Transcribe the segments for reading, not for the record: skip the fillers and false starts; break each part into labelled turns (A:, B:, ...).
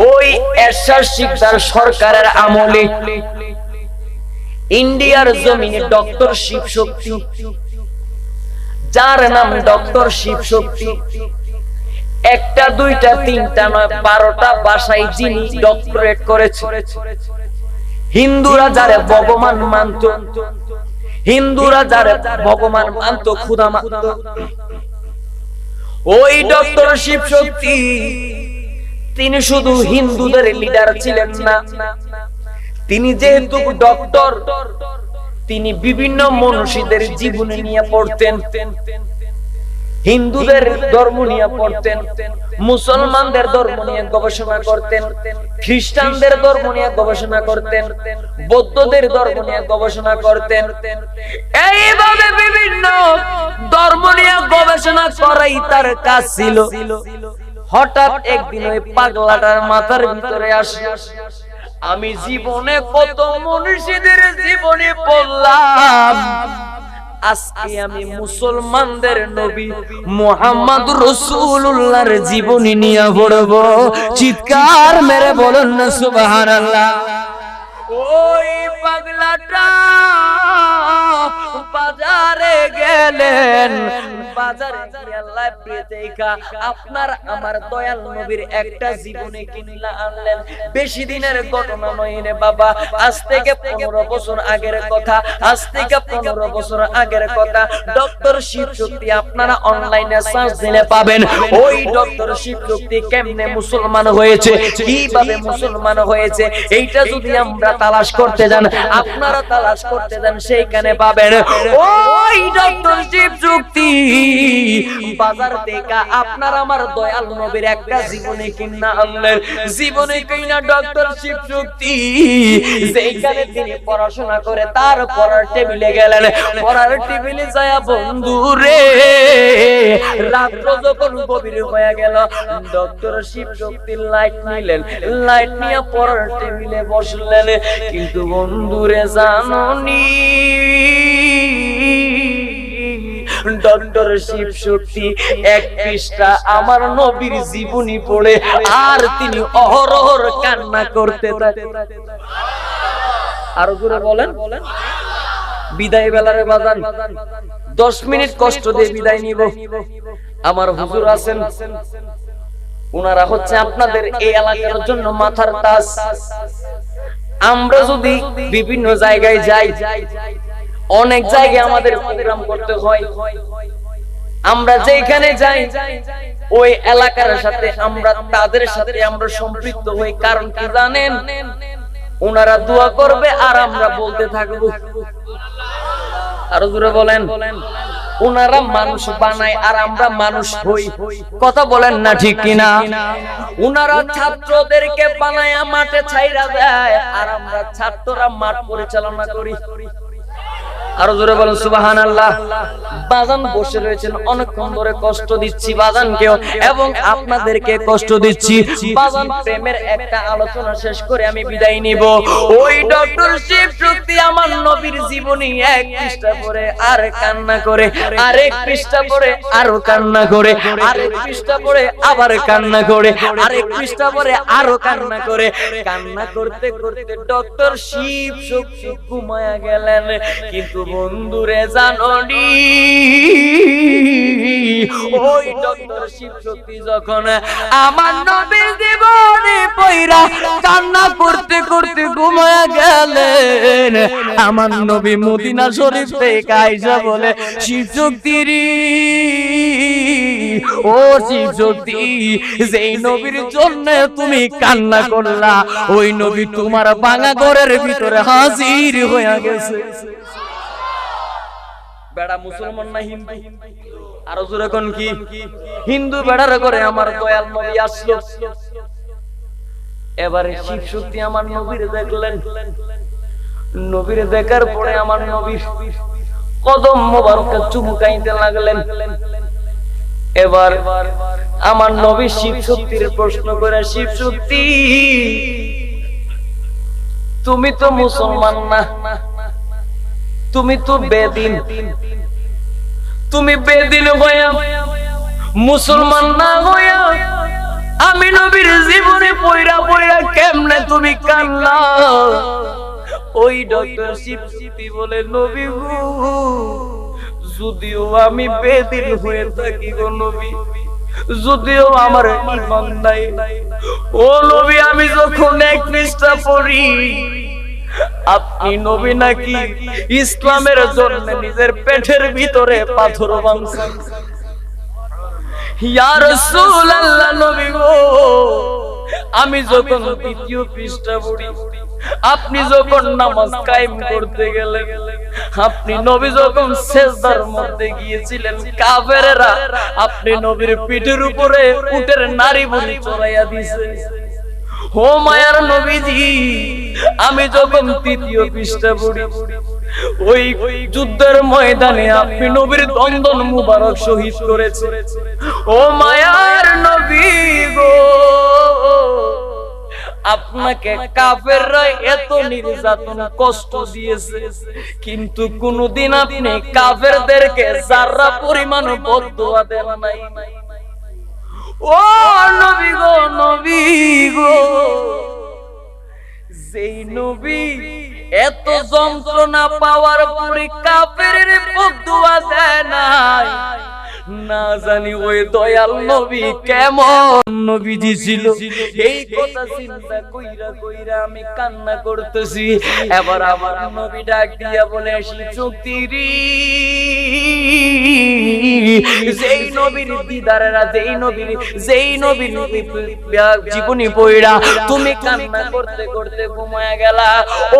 A: ওই এরশাদ শিকদার সরকারের আমলে ইন্ডিয়ার জমিনে ডক্টর শিবশক্তি, যার নাম ডক্টর শিবশক্তি, একটা দুইটা তিনটা নয় 12টা ভাষায় যিনি ডক্টরেট করেছে। হিন্দুরা যারে ভগবান মানত, হিন্দুরা যারে ভগবান মানত, খোদা মানত, ওই ডক্টর শিবশক্তি তিনি শুধু হিন্দুদের লিডার ছিলেন না, তিনি যেহেতু ডক্টর, তিনি বিভিন্ন মনীষীদের জীবনী নিয়ে পড়তেন, হিন্দুদের ধর্ম নিয়ে পড়তেন, মুসলমানদের ধর্ম নিয়ে গবেষণা করতেন, খ্রিস্টানদের ধর্ম নিয়ে গবেষণা করতেন, বৌদ্ধদের ধর্ম নিয়ে গবেষণা করতেন। এইভাবে বিভিন্ন ধর্ম নিয়ে গবেষণা করাই তার কাজ ছিল। হঠাৎ একদিন ওই পাগলাটার মাথার ভিতরে আসে, আমি জীবনে কত মনীষীদের জীবনী পড়লাম, আজকে আমি মুসলমানদের নবী মুহাম্মদুর রাসূলুল্লাহর জীবনী নিয়ে পড়ব। চিৎকার মেরে বলুন না সুবহানাল্লাহ। ওই পাগলাটা বাজারে গেলেন, বাজারে গিয়ে লাইব্রেরি থেকে আপনার আমার দয়াল নবীর একটা জীবনী কিনলা আনলেন। বেশি দিনের ঘটনা নয় রে বাবা, আজ থেকে 15 বছর আগের কথা, আজ থেকে 15 বছর আগের কথা। ডক্টর শিবশক্তি আপনারা অনলাইনে সার্চ দিলে পাবেন। ওই ডক্টর শিবশক্তি কেমনে মুসলমান হয়েছে, কিভাবে মুসলমান হয়েছে, এইটা যদি আমরা তালাশ করতে যান, আপনারা তালাশ করতে যান, সেইখানে পাবেন। ওই ডক্টর শিবশক্তি বাজার থেকে আপনার আমার দয়াল নবীর একটা জীবনী কিনা আনলেন। জীবনী কিনা ডক্টর শিবশক্তি সেইখানে তিনি পড়াশোনা করে তার পড়ার টেবিলে গেলেন। পড়ার টেবিলে যায় বন্ধু রে, রাত্র যখন গভীর হয়ে গেল, ডক্টর শিবশক্তি লাইট নিলেন, লাইট নিয়ে পড়ার টেবিলে বসলেন। কিন্তু বন্ধুরে জাননি, ডক্টর শিবশক্তি এক পৃষ্ঠা আমার নবীর জীবনী পড়ে আর তিনি অহরহ কান্না করতে থাকেন। আরো জোরে বলেন। বিদায় বেলারে বাজান 10 মিনিট কষ্ট দিয়ে বিদায় নিব। আমার হুজুর আছেন, ওনারা হচ্ছে আপনাদের এই এলাকার জন্য মাথার তাজ। আমরা যদি বিভিন্ন জায়গায় যাই, অনেক জায়গায় আমাদের প্রোগ্রাম করতে হয়, আমরা যেখানে যাই ওই এলাকার সাথে আমরা তাদের সাথে আমরা সম্পৃক্ত হই। কারণ কি জানেন, ওনারা দোয়া করবে আর আমরা বলতে থাকবো। আরো জোরে বলেন। ওনারা মানুষ বানায় আর আমরা মানুষ হই। কথা বলেন না ঠিক কিনা? ওনারা ছাত্রদেরকে বানায় মাঠে ছাইরা দেয় আর আমরা ছাত্ররা মাঠ পরিচালনা করি। আরো জোরে বলেন সুবহানাল্লাহ। বাজান বসে রয়েছেন, অনেকক্ষণ ধরে কষ্ট দিচ্ছি বাজানকেও এবং আপনাদেরকে কষ্ট দিচ্ছি। বাজান প্রেমের একটা আলোচনা শেষ করে আমি বিদায় নিব। ওই ডক্টর শিবশক্তি আমার নবীর জীবনী এক পৃষ্ঠা পড়ে আর কান্না করে, আরেক পৃষ্ঠা পড়ে আরো কান্না করে, আরেক পৃষ্ঠা পড়ে আবার কান্না করে, আরেক পৃষ্ঠা পড়ে আরো কান্না করে। কান্না করতে করতে ডক্টর শিবশক্তি ঘুমায়া গেলেন। কিন্তু বন্ধুরে জাননি, ওই ডক্টর শিবশক্তি যখন আমার নবীর জীবনী পয়রা কান্না করতে করতে ঘুমায়া গেলেন, আমার নবী মদিনা শরীফ থেকে আইসা বলে, শিবশক্তি রে, ও শিবশক্তি, যেই নবীর জন্য তুমি কান্না করলা, ওই নবী তোমার ভাঙা ঘরের ভিতরে হাজির হয়ে গেছে। বেড়া মুসলমান না হিন্দু? আরো জোরে কোন কি? হিন্দু বেড়ার করে আমার দয়াল নবী আসলো। এবারে শিবশক্তি আমার নবীর দেখলেন। নবীর দেখার পরে আমার নবীর কদম মোবারকে চুমকাইতে লাগলেন। এবার আমার নবী শিবশক্তির প্রশ্ন করে, শিবশক্তি তুমি তো মুসলমান না, তুমি তো বেদিন, তুমি বেদিন হইয়া মুসলমান না হইয়া আমি নবীর জীবনে পয়রা পয়রা কেমনে তুমি কান্না? ওই ডক্টর শিবশক্তি বলে, নবী গো, যদিও আমি বেদিন হয়ে থাকি গো নবী, যদিও আমার ঈমান নাই, ও নবী আমি যখন এক পৃষ্ঠা পড়ি, আপনি নবী নাকি ইসলামের জন্য নিজের পেটের ভিতরে পাথর ভাঙছেন। ইয়া রাসূলুল্লাহ, নবী গো, আমি যখন দ্বিতীয় পৃষ্ঠা পড়ি, আপনি যখন নামাজ কায়েম করতে গেলেন, আপনি নবী যখন সিজদার মধ্যে গিয়েছিলেন, কাফেররা আপনি নবীর পিঠের উপরে উটের নাড়ি ভুঁড়ি চড়াইয়া দিয়েছে। ও মায়ার নবীজি, আমি যখন তৃতীয় পৃষ্ঠা পড়ি, ওই যুদ্ধের ময়দানে আপনি নবীর দন্দন মুবারক শহীদ করেছে। ও মায়ার নবী গো, আপনাকে কাফেররা এত নির্যাতন কষ্ট দিয়েছে, কিন্তু কোনদিন আপনি কাফেরদেরকে যারা পরিমাণ বদদুয়া দেন নাই। ও নবী গো, নবী গো, যেই নবী এত যন্ত্রণা পাওয়ার পরে কাফেরের বদদুয়া দেয় নাই, না জানি ওই দয়াল নবী কেমন নবীজি ছিল। এই কথা চিন্তা কইরা কইরা আমি কান্না করতেছি। এবার আমার নবী ডাক দিয়া বলে, শিবশক্তিরি, যেই নবীর দিদারেরা, যেই নবীর জীবনী পড়া তুমি কান্না করতে করতে ঘুমায়া গেলা,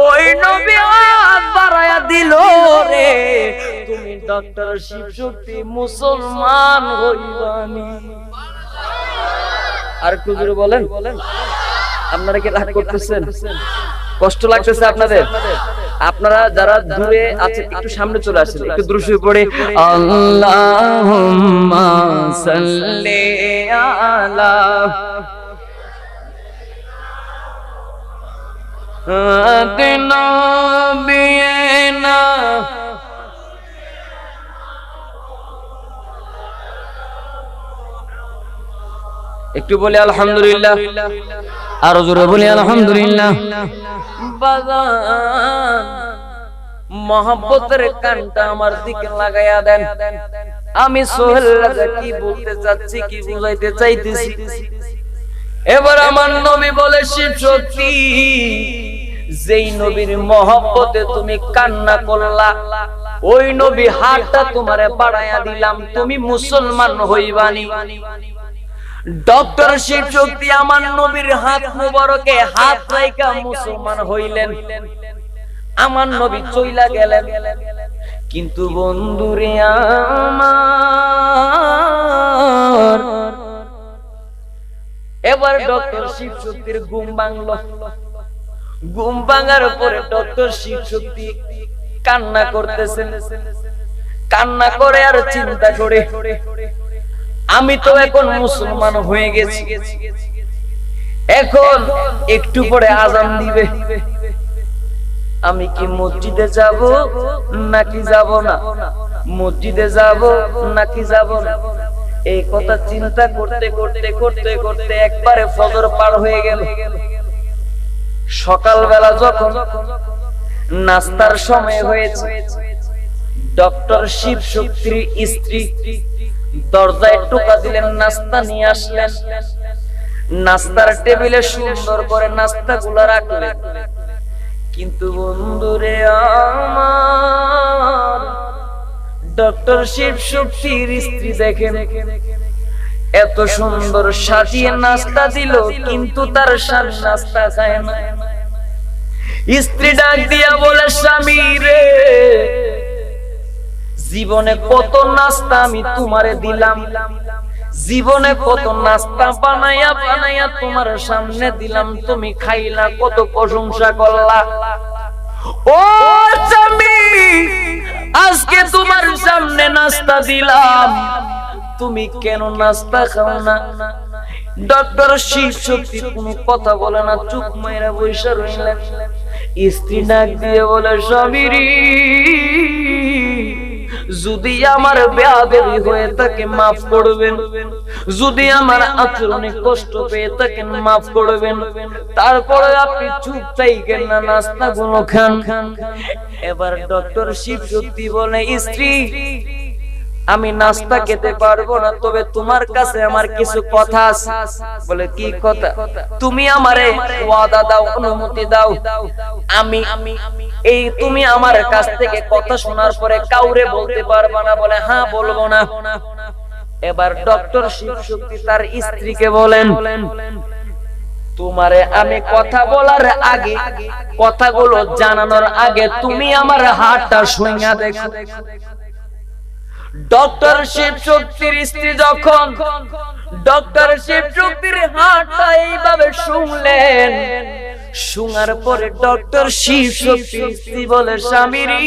A: ওই নবী হাত বাড়ায়া দিল রে, তুমি ডক্টর শিবশক্তি মুসলমান হইবানি। আর একটু জোরে বলেন। আপনারা কি রাগ করতেছেন? কষ্ট লাগতেছে আপনাদের? আপনারা যারা দূরে আছেন একটু সামনে চলে আসেন, একটু দ্রুত পড়ে আল্লাহুম্মা সাল্লি আলা নবিয়িনা একটু বলে আলহামদুলিল্লাহ, আরো জোরে বলি আলহামদুলিল্লাহ। বাজান, মহব্বতের কানটা আমার দিকে লাগাইয়া দেন। আমি সোহেল রাজা কি বলতে চাচ্ছি, কি বুঝাইতে চাইতেছি, এবার আমার নবী বলে, শিবশক্তি, যেই নবীর মহব্বতে তুমি কান্না করলা, ওই নবী হাতটা তোমারে বাড়াইয়া দিলাম, তুমি মুসলমান হইবানি। ডক্টর শিবশক্তি আমার নবীর হাত মুবারকে হাত রাইখা মুসলমান হইলেন। আমার নবী চইলা গেলেন, কিন্তু বন্ধুরে আমার, এবার ডক্টর শিবশক্তির ঘুম ভাঙলো। ঘুম ভাঙার পরে ডক্টর শিবশক্তি কান্না করতেছেন। কান্না করে আর চিন্তা করে, আমি তো এখন মুসলমান হয়ে গেছি, এখন একটু পরে আজান দিবে, আমি কি মসজিদে যাব নাকি যাব না, মসজিদে যাব নাকি যাব না, এই কথা চিন্তা করতে করতে করতে করতে একবারে ফজর পার হয়ে গেল। সকালবেলা যখন নাস্তার সময় হয়েছে, ডক্টর শিবশক্তির স্ত্রী দরজায় টোকা দিলেন, নাস্তা নিয়ে আসলেন। নাস্তার টেবিলে সুন্দর করে নাস্তাগুলো রাখলেন, কিন্তু বন্ধুরে আমার, ডক্টর শিবশক্তির স্ত্রী দেখেন এত সুন্দর সাজিয়ে নাস্তা দিল, কিন্তু তার স্বামী নাস্তা খায় না। স্ত্রী ডাক দিয়া বলে, স্বামী রে, জীবনে কত নাস্তা আমি তোমারে দিলাম, জীবনে কত নাস্তা বানাইয়া বানাইয়া তোমার সামনে দিলাম, তুমি খাইলা, কত প্রশংসা করলা, ও স্বামী, আজকে তোমার সামনে নাস্তা দিলাম, তুমি কেন নাস্তা খাও না? ডক্টর শিবশক্তি কোনো কথা বলে না, চুপ মাইরা বইসা রইলেন। স্ত্রী ডাক দিয়ে বলে, স্বামী রে, যদি আমার বেয়াদবি হয়ে থাকে মাফ করবেন, যদি আমার আচরণে কষ্ট পেয়ে থাকেন মাফ করবেন। তারপরে আপনি চুপ থাকেন না, নাস্তা গুলো খান। এবার ডক্টর শিব শক্তি বলে, স্ত্রী আমি নাস্তা খেতে পারবো না, তবে তোমার কাছে আমার কিছু কথা আছে। বলে কি কথা? তুমি আমারে ওয়াদা দাও, অনুমতি দাও, আমি এই তুমি আমার কাছ থেকে কথা শোনার পরে কাউরে বলতে পারবা না। বলে হ্যাঁ বলবো না। এবার ডক্টর শিব শক্তি তার স্ত্রীকে বলেন, তোমারে আমি কথা বলার আগে, কথাগুলো জানানোর আগে তুমি আমার হাতটা শুইয়া দেখো। ডক্টর শিব শক্তির স্ত্রী যখন ডক্টর শিব শক্তির হাতটা এইভাবে শুনলেন, শোনার পরে ডক্টর শিব শক্তির স্ত্রী বলে, স্বামীরি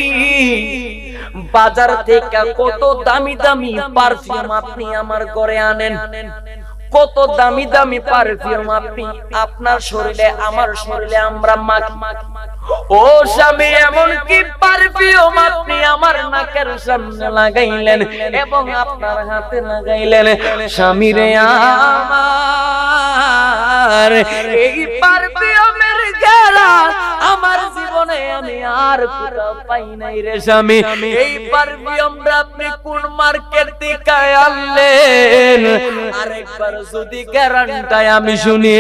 A: বাজার থেকে কত দামি দামি পারফিউম আপনি আমার ঘরে আনেন, কত দামি দামি পারফিউম আপনি আপনার শরীরে আমার শরীরে আমরা মাখি। ও স্বামী, এমন কি পারফিউম আপনি আমার নাকের সামনে লাগাইলেন এবং আপনার হাতে লাগাইলেন। স্বামী রে আমার, এই পারফিউমের ঘ্রাণ আমার জীবনে আমি আর কোথাও পাই নাই রে স্বামী। এই পারফিউমটা আপনি কোন মার্কেট থেকে আনলেন? আরেকবার যদি গ্যারান্টি আমি শুনি,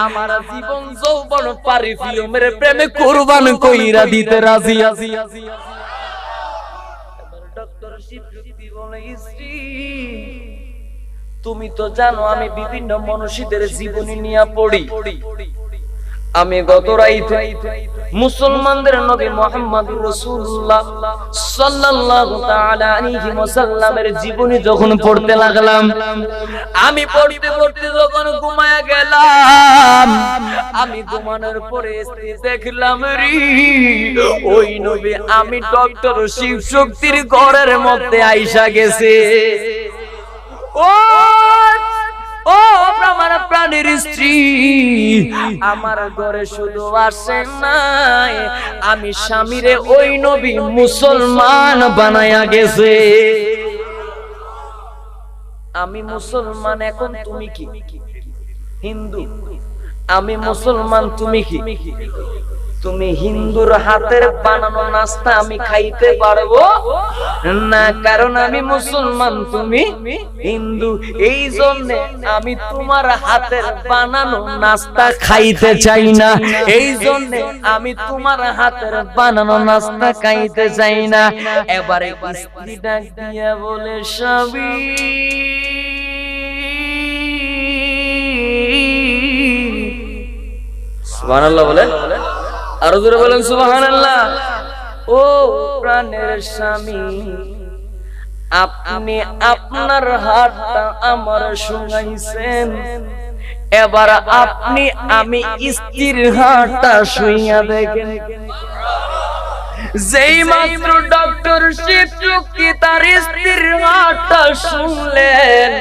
A: আমার জীবন যৌবন পারফিউমের প্রেমে কুরবান কইরা দিতে রাজি আছি। ডক্টর শিব শক্তি বলে, স্ত্রী তুমি তো জানো আমি বিভিন্ন মনীষীদের জীবনী নিয়ে পড়ি। আমি গত রাতে মুসলমানদের নবী মুহাম্মদুর রাসূলুল্লাহ সাল্লাল্লাহু তাআলা আলাইহি ওয়াসাল্লামের জীবনী যখন পড়তে লাগলাম, আমি পড়তে পড়তে যখন ঘুমায়া গেলাম, আমি ঘুমানোর পরে দেখলাম রে ওই নবী আমি ডক্টর শিব শক্তির ঘরের মধ্যে আইসা গেছে। ও আমার প্রাণের স্ত্রী, আমার ঘরে শুধু আসে নাই, আমি স্বামীরে ওই নবী মুসলমান বানায়া গেছে। আমি মুসলমান, এখন তুমি কি হিন্দু? আমি মুসলমান, তুমি কি? তুমি হিন্দুর হাতের বানানো নাস্তা আমি খাইতে পারবো না, কারণ আমি মুসলমান, তুমি হিন্দু। এই জন্য আমি তোমার হাতের বানানো নাস্তা খাইতে চাই না, এই জন্য আমি তোমার হাতের বানানো নাস্তা খাইতে চাই না। এবারে স্ত্রী ডাক দিয়া বলে, স্বামী সুবহানাল্লাহ বলেন, আরো জোরে বলেন সুবহানাল্লাহ। ও প্রাণের স্বামী, আপনি আপনার হাতটা আমার শুনাইছেন, এবার আপনি আমি স্ত্রীর হাতটা শুইয়া দেখেন। যেই মাত্র ডক্টর শিব শক্তি তার স্ত্রীর হাতটা শুনলেন,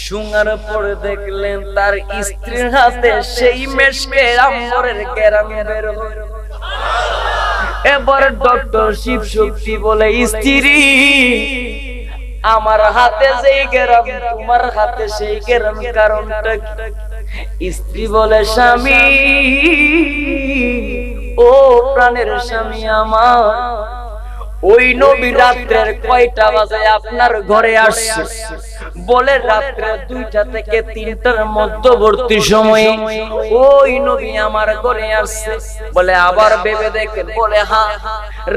A: শুনার পরে দেখলেন তার স্ত্রীর হাতে সেই মেশকে আম্বরের গ্রাম বের হল। এবার ডক্টর শিব শক্তি বলে, স্ত্রী আমার হাতে যেই গ্রাম তোমার হাতে সেই গ্রাম, কারণটা কি? স্ত্রী বলে, স্বামী ও প্রাণের স্বামী আমার, ওই নবী রাত্রের কয়টা বাজে আপনার ঘরে আসছে? বলে রাত্রে 2টা থেকে 3টার মধ্যবর্তী সময়ে ওই নবী আমার ঘরে আসছে। বলে আবার ভেবে দেখেন? বলে হ্যাঁ,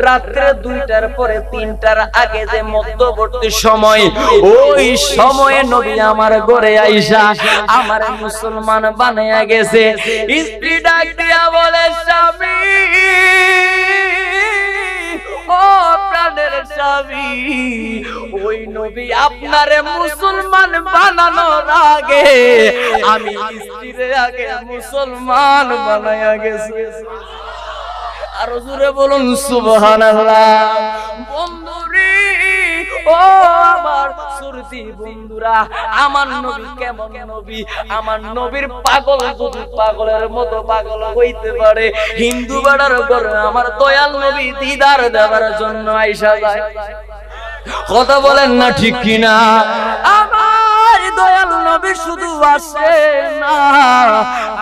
A: রাত্রে 2টার পরে 3টার আগে যে মধ্যবর্তী সময়, ওই সময়ে নবী আমার ঘরে আইসা আমার মুসলমান বানায়া গেছে। স্ত্রী ডাক দিয়া বলে, স্বামী ও প্রাণের স্বামী, ওই নবী আপনারে মুসলমান বানানোর আগে আমি স্ত্রীর আগে মুসলমান বানায়া গেছি। আরো জোরে বলুন সুবহানাল্লাহ। বন্ধুরে, ও আমার সুরতি বন্ধুরা, আমার নবী কেমন নবী? আমার নবীর পাগল যদি পাগলের মতো পাগল হইতে পারে, হিন্দু বেড়ার ঘরে আমার দয়াল নবী দিদার দেওয়ার জন্য আইসা যায়। কথা বলেন না ঠিক কিনা? আমার দয়াল নবী শুধু আসে না,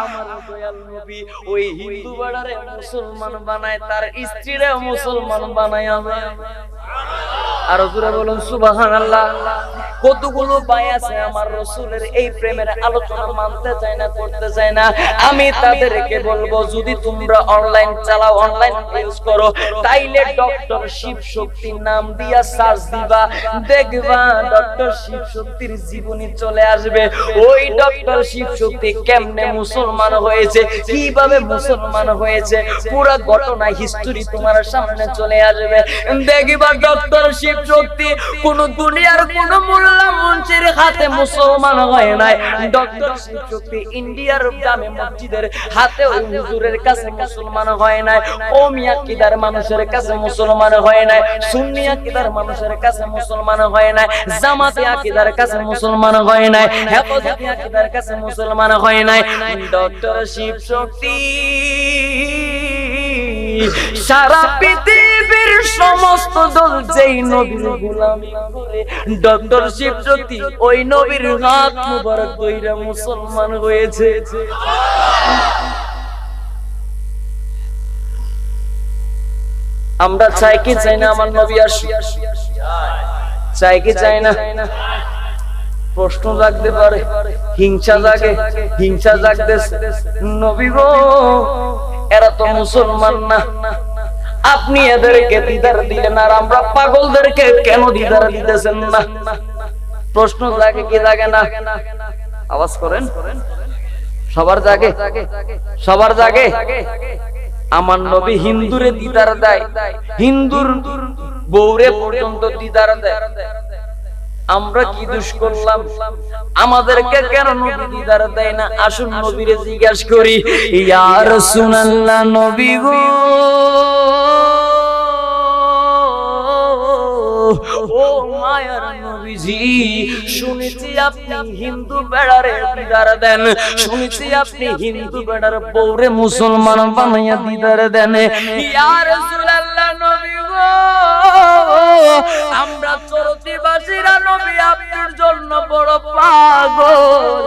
A: আমার দয়াল নবী ওই হিন্দু বাড়ারে মুসলমান বানায়, তার স্ত্রীরে মুসলমান বানায়। আর জোরে বলুন সুবহানাল্লাহ। কতগুলো ভাই আছে আমার রাসূলের এই প্রেমের আলোচনা মানতে চায় না, করতে চায় না। আমি তাদেরকে বলবো, যদি তোমরা অনলাইন চালাও, অনলাইন ইউজ করো, তাইলে ডক্টর শিব শক্তির নাম দিয়া সার্চ দিবা, দেখবা ডক্টর শিব শক্তির জীবনী চলে আসবে। ওই ডক্টর শিব শক্তি কেমনে মুসলমান হয়েছে, কিভাবে মুসলমান হয়েছে, পুরো ঘটনা হিস্টরি তোমার সামনে চলে আসবে। দেখবা ডক্টর শিব শক্তি কোন দুনিয়ার কোন মোল্লা মুন্সির হাতে মুসলমান হয় নাই। ডক্টর শিব শক্তি ইন্ডিয়ার জামে মসজিদের হাতে ওই হুজুরের কাছে মুসলমান হয় নাই। কওমি আকীদার মানুষের কাছে মুসলমান হয় নাই, সুন্নি আকীদার মানুষের কাছে মুসলমান হয় নাই, জামাতি আকীদার কাছে মুসলমান হয় নাই, হেফাজতি আকীদার কাছে মুসলমান হয় নাই। ডক্টর শিব শক্তি সারা পৃথিবীর সমস্ত দল যেই নবীর গোলামি করে, ডক্টর শিব শক্তি ওই নবীর হাত মুবারক ধইরা মুসলমান হয়েছে। আমরা চাই কি চাই না আমার নবী আসুক? চাই কি চাই না? প্রশ্ন জাগতে পারে, হিংসা জাগে, হিংসা জাগতেছে। নবী গো, এরা তো মুসলমান না, আপনি এদেরকে দিদার দিলেন, আর আমরা পাগলদেরকে কেন দিদার দিতেছেন না? প্রশ্ন জাগে কি জাগে না? আওয়াজ করেন। সবার জাগে, সবার জাগে। আমার নবী হিন্দুরে দিদার দেয়, হিন্দুর বউরে পর্যন্ত দিদার দেয়। আমরা কি দোষ করলাম? আমাদেরকে কেন নবী দিদার দেয় না? আসুন নবীরে জিজ্ঞাসা করি। ইয়া রাসূলুল্লাহ, নবী গো, ও মায়ার নবীজি, শুনেছি আপনি হিন্দু বেড়ারে দিদার দেন, শুনেছি আপনি হিন্দু বেড়ার বউরে মুসলমান বানাইয়া দিদার দেন। ইয়া রাসূলুল্লাহ, নবী গো, আমরা চরতিবাসীরা নবী আপনার জন্য বড় পাগল।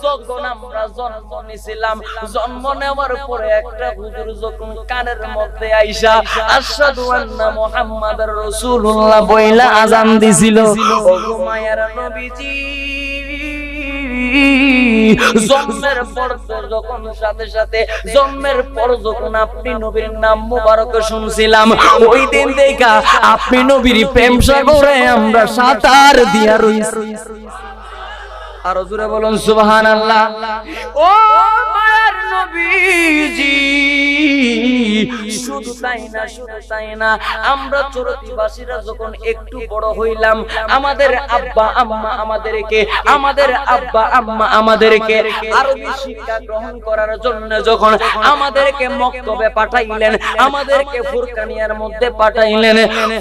A: যখন আমরা জন্ম নিয়েছিলাম, জন্ম নেওয়ার পরে একটা হুজুর যখন কানের মধ্যে আইসা আশহাদু আন্না মুহাম্মাদার রাসূলুল্লাহ বইলা আযান দিছিল, ও মায়ার নবীজি, জন্মের পর যখন সাথে সাথে জন্মের পর যখন আপনি নবীর নাম মুবারক শুনছিলাম, ওই দিন দেখা আপনি নবীর প্রেম সাগরে আমরা সাঁতার দিয়া রইছি। আর জোরে বলুন সুবহানাল্লাহ। ও মায়ার নবীজি, শুধু তাই না, শুধু তাই না, আমরা চরতিবাসীরা যখন একটু বড় হইলাম, আমাদের আব্বা আম্মা আমাদেরকে, আমাদের আব্বা আম্মা আমাদেরকে আরবি শিক্ষা গ্রহণ করার জন্য যখন আমাদেরকে মক্তবে পাঠাইলেন, আমাদেরকে ফুরকানিয়ার মধ্যে পাঠাইলেন,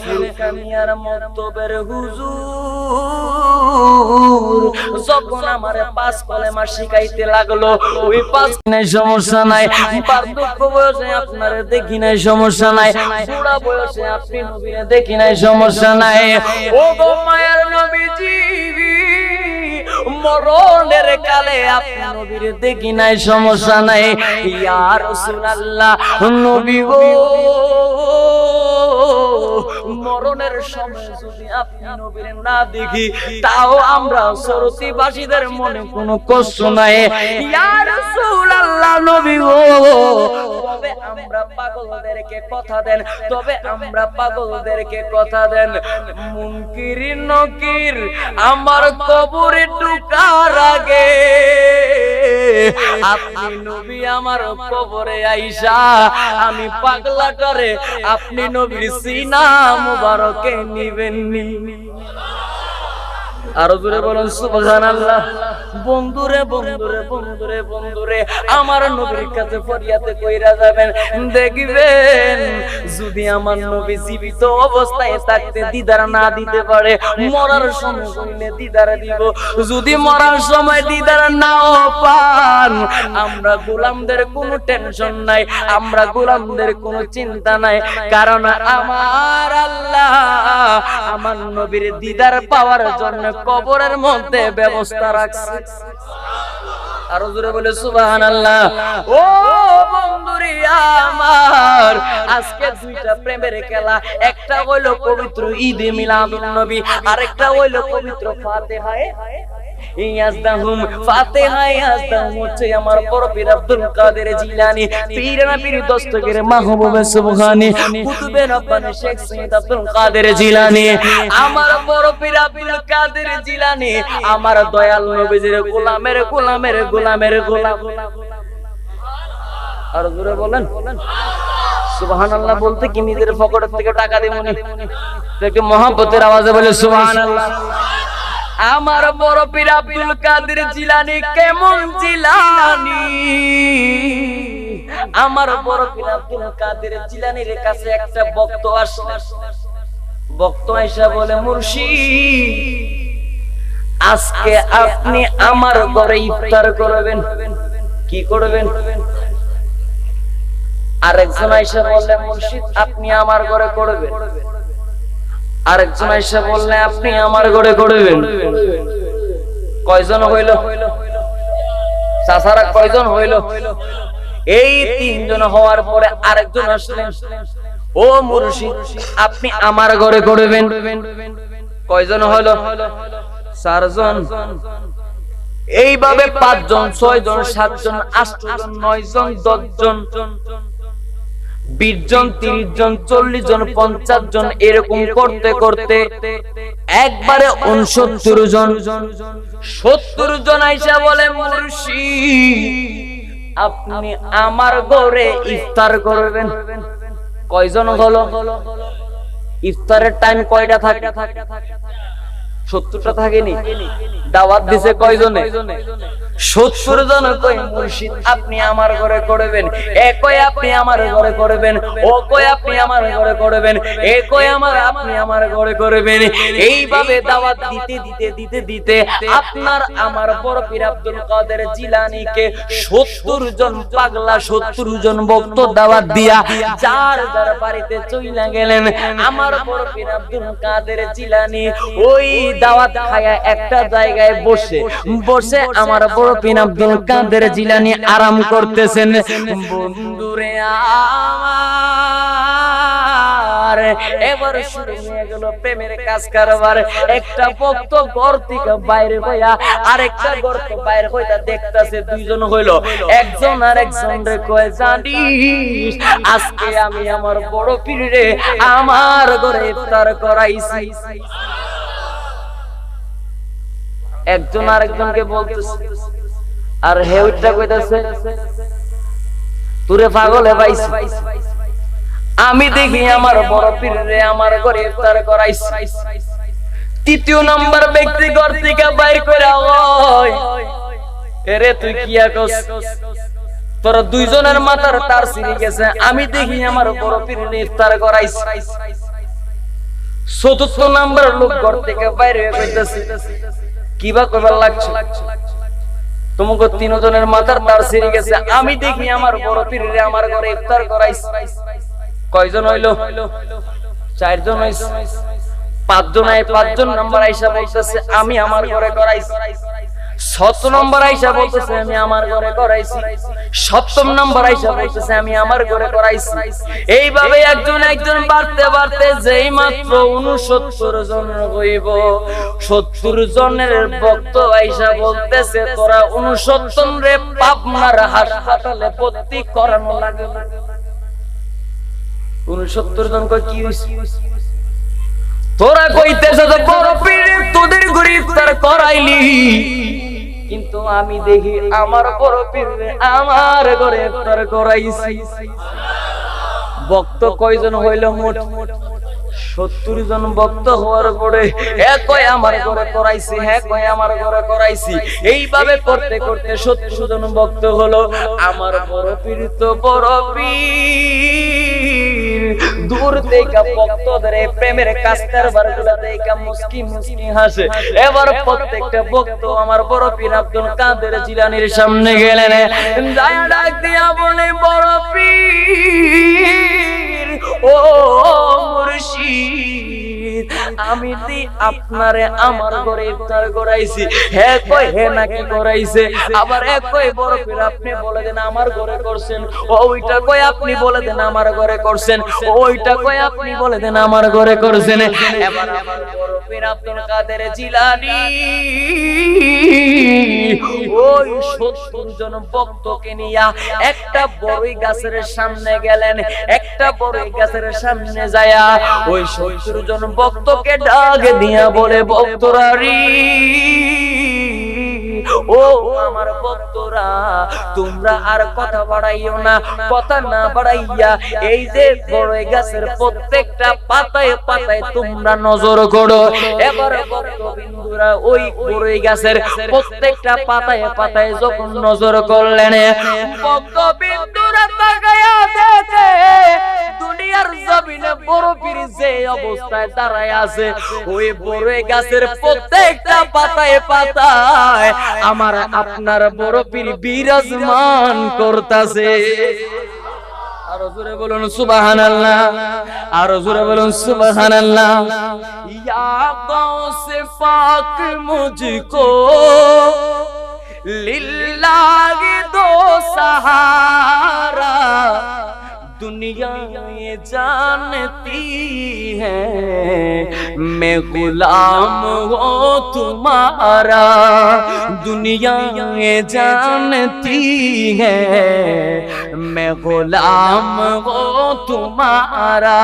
A: ফুরকানিয়ার মক্তবের হুজুর যখন আমারে 5 কলেমা শিখাইতে লাগলো, ওই 5 নাই সমস্যা নাই, বার্ধক্য বয়সে আপনারে দেখি নাই সমস্যা নাই, বুড়া বয়সে আপনি নবীরে দেখি নাই সমস্যা নাই। ও গো মায়ার নবীজি, মরণের কালে আপনি নবীরে দেখি নাই সমস্যা নাই। ইয়া রাসূলুল্লাহ, নবী গো, মরণের সময় যদি আপনি নবীরে না দেখি, তাও আমরা চরতিবাসীদের মনে কোনো কষ্ট নাই। ইয়া রাসূলুল্লাহ, নবী গো, তবে আমরা পাগলদেরকে কথা দেন, তবে আমরা পাগলদেরকে কথা দেন, মুনকির নকির আমার কবরে ঢোকার আগে আপনি নবী আমার কবরে আইসা আমি পাগলাটারে আপনি নবীর সিনা মুবারকে নিবেন নি। আরো জোরে বলুন সুবহানাল্লাহ। বন্ধুরে বন্ধুরে বন্ধুরে বন্ধুরে আমার নবীর কাছে ফরিয়াদে কইরা যাবেন, দেখবেন যদি আমার নবী জীবিত অবস্থায় থাকতে দিদার না দিতে পারে, মরার সময় কইলে দিদার দিব। যদি মরার সময় দিদার নাও পান, আমরা গোলামদের কোনো টেনশন নাই, আমরা গোলামদের কোনো চিন্তা নাই, কারণ আমার আল্লাহ আমার নবীর দিদার পাওয়ার জন্য কবরের মধ্যে ব্যবস্থা রাখছে। আরো জোরে বলে সুবহানাল্লাহ। ও বন্ধুরে আমার, আজকে দুইটা প্রেমের খেলা, একটা হইলো পবিত্র ঈদে মিলাদুন নবী, আরেকটা হইলো পবিত্র ফাতিহায়ে ইয়াজদাহুম। ফাতিহায়ে ইয়াজদাহুম হচ্ছে আমার বড় পীর আব্দুল কাদের জিলানী, পীর না পীর দস্তগীর মাহবুব সুবহানী, কুতুবে রব্বানী শেখ সৈয়দ আব্দুল কাদের জিলানী, আমার বড় পীর আব্দুল কাদের জিলানী, আমার দয়াল নবীজির গোলামের গোলামের গোলামের গোলাম। আর জোরে বলেন সুবহানাল্লাহ। বলতে কি নিজের পকেট থেকে টাকা দিমুনি, একটু মহব্বতের আওয়াজে বলে সুবহানাল্লাহ। আমার বড় পীর আব্দুল কাদের জিলানী কেমন জিলানী, আমার বড় পীর আব্দুল কাদের জিলানীর কাছে একটা ভক্ত আসলো। ভক্ত আয়েশা বলে, মুর্শিদ আজকে আপনি আমার ঘরে ইফতার করবেন। কি করবেন? আরেকজন আয়েশা বললেন, মুর্শিদ আপনি আমার ঘরে করবেন। আরেকজন আয়েশা বললেন, আপনি আমার ঘরে করবেন। কয়জন হইল? চাচারা কয়জন হইল? এই তিনজন হওয়ার পরে আরেকজন আসলেন, ও মুর্শিদ আপনি আমার ঘরে করবেন। কয়জন হলো? চারজন। এইভাবে 5 জন, 6 জন, 7 জন, 8 জন, 9 জন, 10 জন, 20 জন, 30 জন, 40 জন, 50 জন, এরকম করতে করতে একবারে 69 জন। 70 জন আইসা বলে, মুর্শিদ আপনি আমার ঘরে ইফতার করবেন। কয়জন হলো? ইফতারের টাইম কয়টা থাকে? 70টা থাকেনি? দাওয়াত দিছে কয়জনে? 70 জন। কই মুর্শিদ আপনি আমার ঘরে করবেন, এ কই আপনি আমার ঘরে করবেন, ও কই আপনি আমার ঘরে করবেন, এ কই আপনি আমার ঘরে করবেন। এইভাবে দাওয়াত দিতে দিতে দিতে দিতে আপনার আমার বড় পীর আব্দুল কাদের জিলানীকে 70 জন পাগলা, 70 জন ভক্ত দাওয়াত দিয়া যার যার বাড়িতে চইলা গেলেন। আমার বড় পীর আব্দুল কাদের জিলানী ওই দাওয়াত খায়া একটা জায়গায় বসে বসে আমার বড় পীর আব্দুল কাদের জিলানী আরাম করতেছেন। বন্ধুরে আমার, এবার শুরু হয়ে গেল প্রেমের কাজ কারবার। একটা ভক্ত ঘর থেকে বাইরে হইয়া আরেকটা ঘর থেকে বাইরে হইতা দেখতাছে দুইজন হইল। একজন আর একজন রে কয়, জানিস আজকে আমি আমার বড় পীরে আমার ঘরে ইফতার করাইছি। একজন আরেকজনকে বলতেছে, আর হেউটা কইতাছে, তুরে পাগলে পাইছি, আমি দেখি আমার বড় পীরে আমার ঘরে ইফতার করাইছি। তৃতীয় নম্বর ব্যক্তি ঘর থেকে বাইর কইরা, ওই এরে তুই কি কস? তোর দুইজনের মাথার তার ছিঁড়ে গেছে, আমি দেখি আমার বড় পীরে ইফতার করাইছি। চতুর্থ নম্বর লোক ঘর থেকে বাইরে হয়ে কইতাছে, কিবা কইবার লাগছে? তোমাকে 3 জনের মাথার তার ছিঁড়ে গেছে, আমি দেখি আমার বড় পীরে আমার ঘরে ইফতার করাইছি। কয়জন হইল? 4 জন হইছে। 5 জন আই 5 জন নাম্বার আইসা বলতেছে আমি আমার ঘরে করাইছি। 7 নম্বর আইসা বলতেছে আমি আমার ঘরে করাইছি। 7ম নম্বর আইসা বলতেছে আমি আমার ঘরে করাইছি। এইভাবে একজন একজন বাড়তে বাড়তে যেই মাত্র 69 জন হইব, 70 জনের ভক্ত আইসা বলতেছে তোরা 69 রে পাবনার হাসপাতালে ভর্তি করানো লাগবে। 69 জন কই কি হইছে? তোরা কইতেছে তো বড় পীর তোদের ঘরে ইফতার করাইলি, কিন্তু আমি দেখি আমার বড় পীর আমার ঘরে ইফতার করাইছি। ভক্ত কয়জন হইল মোট? 70 জন ভক্ত হওয়ার পরে এক কয় আমার ঘরে করাইছি, হ্যাঁ কয় আমার ঘরে করাইছি। এইভাবে করতে করতে 70 জন ভক্ত হলো। আমার বড় পীর তো বড় পীর দূর থেকে ভক্তদের প্রেমের কাস্তার বারগুলা দেখা মুস্কি মুস্কি হাসে। এবার প্রত্যেকটা ভক্ত আমার বড় পীর আব্দুল কাদের জিলানীর সামনে গেলেন, যায়া ডাক দিয়া বলে, বড় পীর ও মুর্শিদ, আমি দি আপনারে আমার ঘরে ইফতার করাইছি। হ্যাঁ কই হ্যাঁ নাকি করাইছে। আবার এক কই বড় পীর আপনি বলে দেন আমার ঘরে করছেন। ওইটা কই আপনি বলে দেন আমার ঘরে করছেন। ওইটা কই আপনি বলে দেন আমার ঘরে করছেন। এবার আমার বড় পীর আব্দুল কাদের জিলানী ওই 70 জন ভক্তকে নিয়া একটা বড়ই গাছের সামনে গেলেন। একটা বড়ই গাছের সামনে যায়া ওই 70 জন ভক্তকে ডাক দিয়া বলে, ভক্তরা রে ও আমার ভক্তরা, তোমরা আর কথা বাড়াইও না। কথা না বাড়াইয়া এই যে বড়ই গাছের প্রত্যেকটা পাতায় পাতায় তোমরা নজর করো। এবার ভক্তবিন্দুরা ওই বড়ই গাছের প্রত্যেকটা পাতায় পাতায় যখন নজর করলেন, ভক্তবিন্দুরা তাকায়া দেখে দুনিয়ার জমিনে বড় পীর যে অবস্থায় দাঁড়ায় আছে, ওই বড়ই গাছের প্রত্যেকটা পাতায় পাতায় আমার আপনার বড় পীর বিরাজমান করতেছে। আরো জোরে বলুন সুবহানাল্লাহ, আরো জোরে বলুন সুবহানাল্লাহ। ইয়া গাউসে পাক মুঝকো লিল্লাহি দো सहारा, दुनिया ये जानती है मैं गुलाम हूँ तुम्हारा, दुनिया ये जानती है मैं गुलाम हूँ तुम्हारा।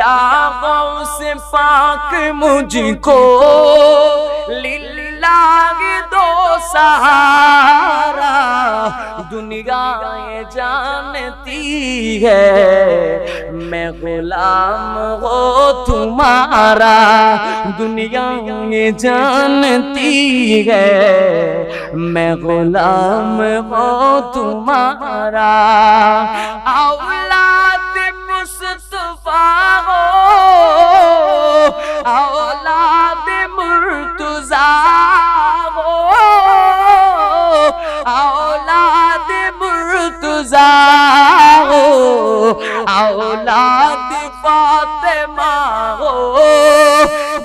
A: या गौस पाक मुझको लिल्लाहि दो सहारा, दुनिया ये जानती है मैं गुलाम हो तुम्हारा, दुनिया ये जानती है मैं गुलाम हो तुम्हारा। औलाद मुस्तफा हो औलाद मुर्तजा हो औलाद मुर्तजा हो औलाद फातिमा हो,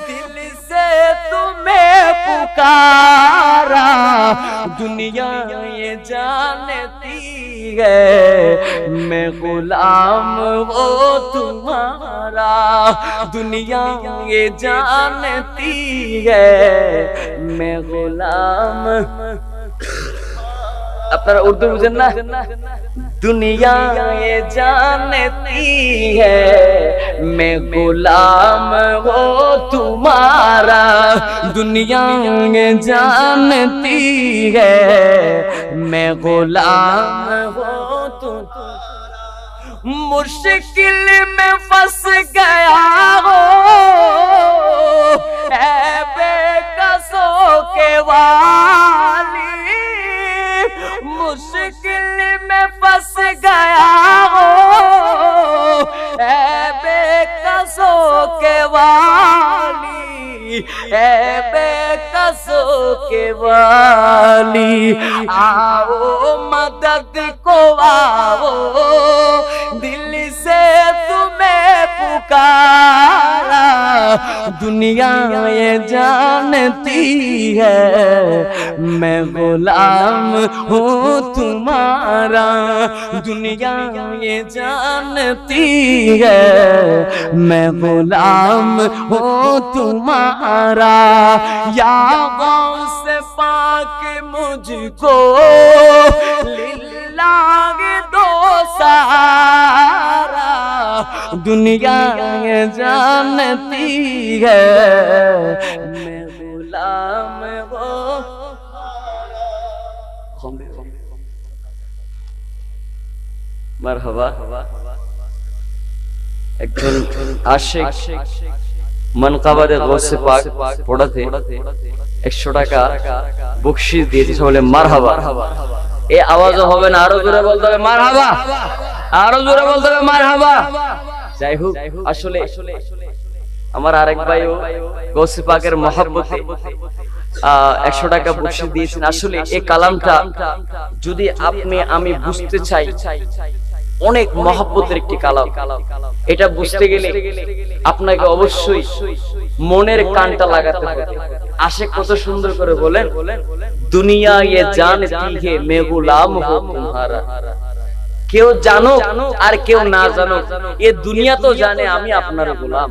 A: दिल से तुम्हें पुकारा, दुनिया ये जानती है मैं गुलाम हो तुम्हारा, दुनिया ये जानती है मैं गुलाम। আপনারা উর্দু বুঝেন না? दुनिया ये जानती है मैं गुलाम हो तुम्हारा, दुनिया ये जानती है मैं गुलाम हो तुम्हारा। मुश्किल में फंस गया हो ऐ बेकसों के वाली, मुश्किल में फंस गया हो ऐ बेकसों के वाली, ऐ बेकसों के वाली। आओ मदद को आओ, दिल से तुम्हें पुकारा, दुनिया ये जानती है मैं गुलाम हूँ तुम्हारा, दुनिया ये जानती है मैं गुलाम हूँ तुम्हारा। या गौस पाक मुझको लिल्लाहि दो सहारा, दुनिया ये जानती है मैं गुलाम हो। मरहबा একজন আশিক মানকাবাদে গৌসে পাক পড়াতে 100 টাকা বকশিশ দিয়েছে, বলে মারহাবা। এই আওয়াজও হবে না, আরো জোরে বলতে হবে মারহাবা, আরো জোরে বলতে হবে মারহাবা। যাই হোক, আসলে আমার আরেক ভাইও গৌসে পাকের মহব্বতে 100 টাকা বকশিশ দিয়েছেন। আসলে এই কালামটা যদি আপনি আমি বুঝতে চাই, অনেক মহব্বতের একটি কালাম। এটা বুঝতে গেলে আপনাকে অবশ্যই মনের কানটা লাগাতে হবে। আশিক কত সুন্দর করে বলেন, দুনিয়া ये जानती है मैं गुलाम हूं तुम्हारा। কেউ জানো আর কেউ না জানো, এ দুনিয়া তো জানে আমি আপনার গোলাম।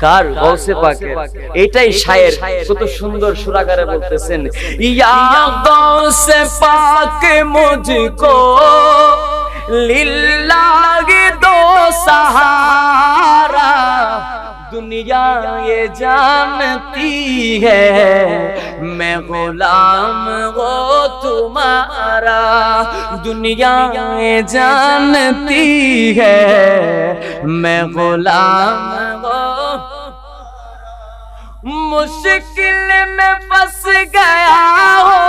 A: কার? গৌসে পাকের। এটাই শায়ের কত সুন্দর সুরাগারে বলতেছেন, ইয়া গৌসে পাক মুঝকো লিল্লাহি দো सहारा। दुनिया ये जानती है मैं गुलाम हो तुम्हारा। दुनिया ये जानती है मैं गुलाम हो। मुश्किल में फंस गया हो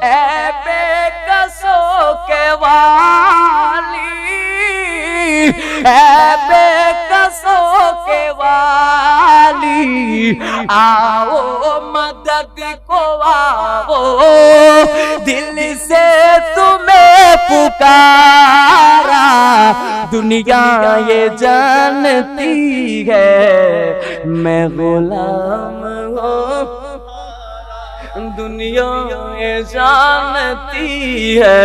A: ऐ बेकसों के वाली, ऐ बेकसों के वाली, आओ मदद को आओ, दिल से तुम्हें पुकारा। दुनिया ये जानती है मैं गुलाम हूँ। दुनिया ये जानती है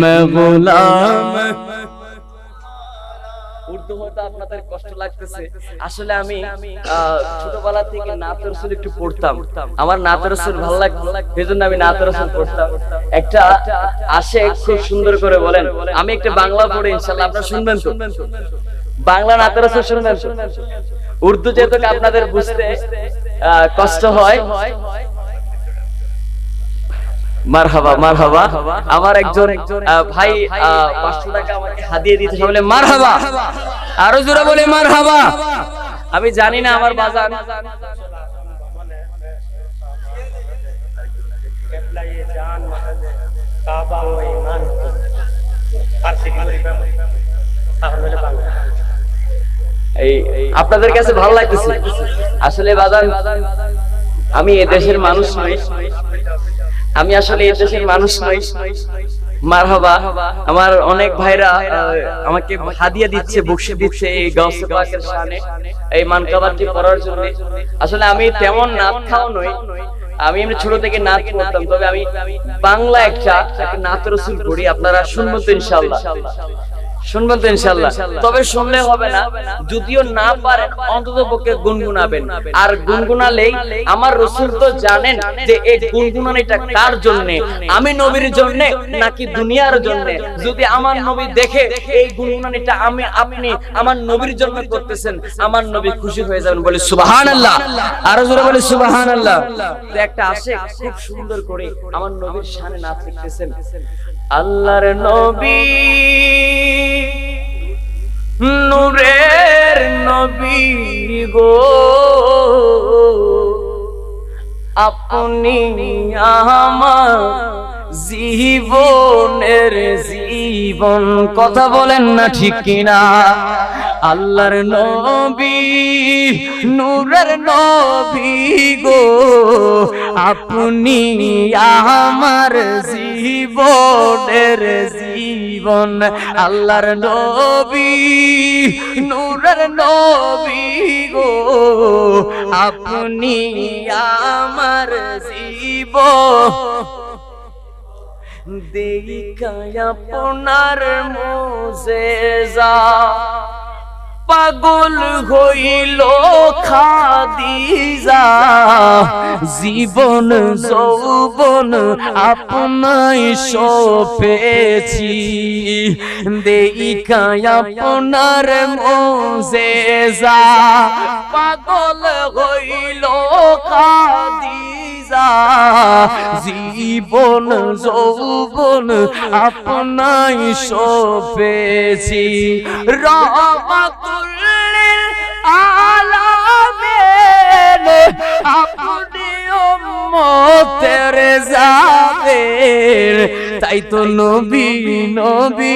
A: मैं गुलाम। উর্দু হয়তো আপনাদের কষ্ট লাগতেছে। আসলে আমি ছোটবেলা থেকে নাত রাসূল একটু পড়তাম, আমার নাত রাসূল ভালো লাগতো, সেজন্য আমি নাত রাসূল পড়তাম। একটা আশিক খুব সুন্দর করে বলেন, আমি একটা বাংলা পড়ে ইনশাআল্লাহ আপনারা শুনবেন তো, বাংলা নাত রাসূল শুনবেন তো। উর্দু যেহেতু আপনাদের বুঝতে কষ্ট হয়, মারহাবা মারহাবা। আমার একজন ভাই 500 টাকা আমাকে হাদিয়া দিতে বলে মারহাবা, আরো জোরে বলে মারহাবা। আমি জানি না আমার বাজান এই আপনাদের কাছে ভালো লাগতেছে। আসলে বাজান আমি এই দেশের মানুষ নই, আমি আসলে এই দেশের মানুষ নই। মারহাবা। আমার অনেক ভাইরা আমাকে হাদিয়া দিচ্ছে, বকশিশ দিচ্ছে এই গাউসে পাকের শানে এই মানকাবাতটি পড়ার জন্য। আসলে আমি তেমন নাত খাও নই, আমি এমনি ছোট থেকে নাত পড়তাম, তবে আমি বাংলা একটা নাত রাসূল পড়ি। আপনারা শুনবেন তো ইনশাআল্লাহ, শুনবেন তো ইনশাআল্লাহ। তবে শুনলে হবে না, যদিও না পারেন অন্তত পক্ষে গুনগুনাবেন। আর গুনগুনালেই আমার রাসূল তো জানেন যে এই গুনগুনানিটা কার জন্য, আমি নবীর জন্য নাকি দুনিয়ার জন্য। যদি আমার নবী দেখে এই গুনগুনানিটা আমি আপনি আমার নবীর জন্য করতেছেন, আমার নবী খুশি হয়ে যাবেন। বলে সুবহানাল্লাহ, আরো জোরে বলে সুবহানাল্লাহ। তো একটা আশিক খুব সুন্দর করে আমার নবীর শানে নাচ লিখতেছেন, আল্লাহর নবী নূরের নবী গো, আপনি আমার জীবনের জীবন। কথা বলেন না ঠিক কিনা? আল্লাহর নবী নূরের নবী গো, আপনি আমার জীবনের জীবন। আল্লাহর নবী নূরের নবী গো, আপনি আমার জীবন। দেখায় আপনার মুজিজা, পাগল হইল খাদিজা। জীবন যৌবন আপনায় সপেছি, দেখায় আপনার মুজিজা, পাগল হইল খাদিজা। যা জীবন যৌবন আপনাই সপেছি রহমাতুল লিল আলামিন আপনি উম্মতের জাবের তাই তো নবী নবী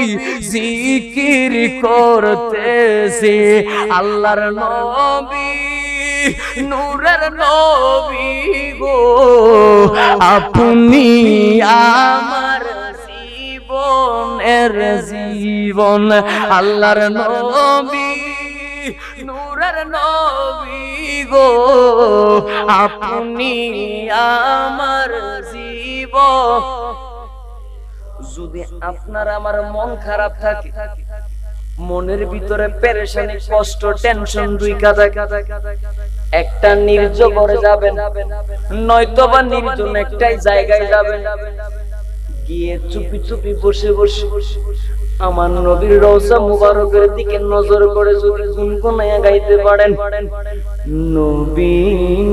A: জিকির করতেছি আল্লাহর নবী নূরের নবী গো আপনি আমার জীবনের জীবন আল্লাহর নবী নূরের নবী গো আপনি আমার জীবন যদি আপনার আমার মন খারাপ থাকে মনের ভিতরে পেরেশানি কষ্ট টেনশন দুই কাঁদা একটা নির্জনে যাবেন নয়তোবা নির্জন একটাই জায়গায় যাবেন গিয়ে চুপি চুপি বসে বসে আমার নবীর রওজা মুবারকের দিকে নজর করে যদি গুনগুনাইয়া গাইতে পারেন নবী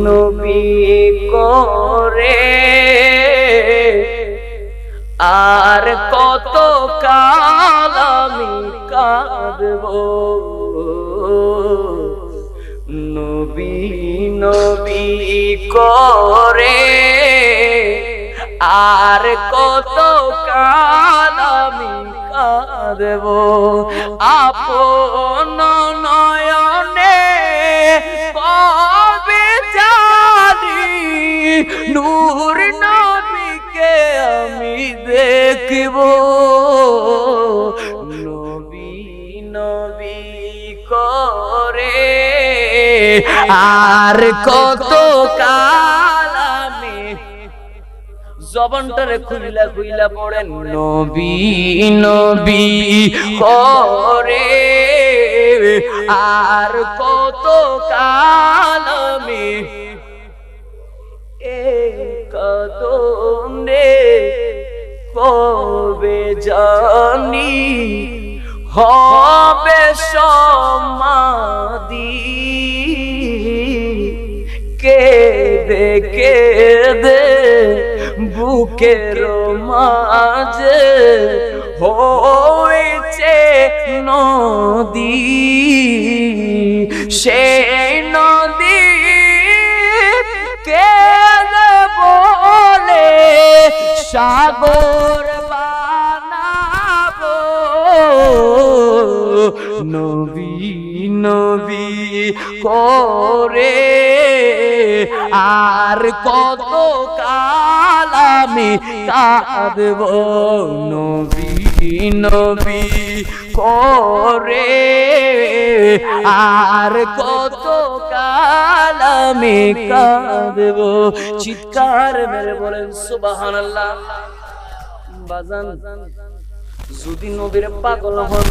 A: নবী করে আর কত কাল আমি কাঁদবো নবী নবী করে আর কত কাল আমি কাঁদবো আপন নয়নে কবে জানি নূর নবীকে আমি দেখব নবী নবী করে আর কত কাল আমি জবানটারে খুইলা খুইলা পড়েন নবী নবী করে আর কত কাল আমি কদমে কবে জানি হবে সমাধি কেঁদে কেঁদে বুকের মাঝে হয়েছে নদী সেই নদী কেঁদে বলে সাগর বানাবো নবী নবী করে আর কত কাল আমি কাঁদবো নবী নবী করে আর কত কাল আমি কাঁদবো চিৎকার মেরে বলেন সুবহানাল্লাহ বাজান যদি নবীর পাগল হন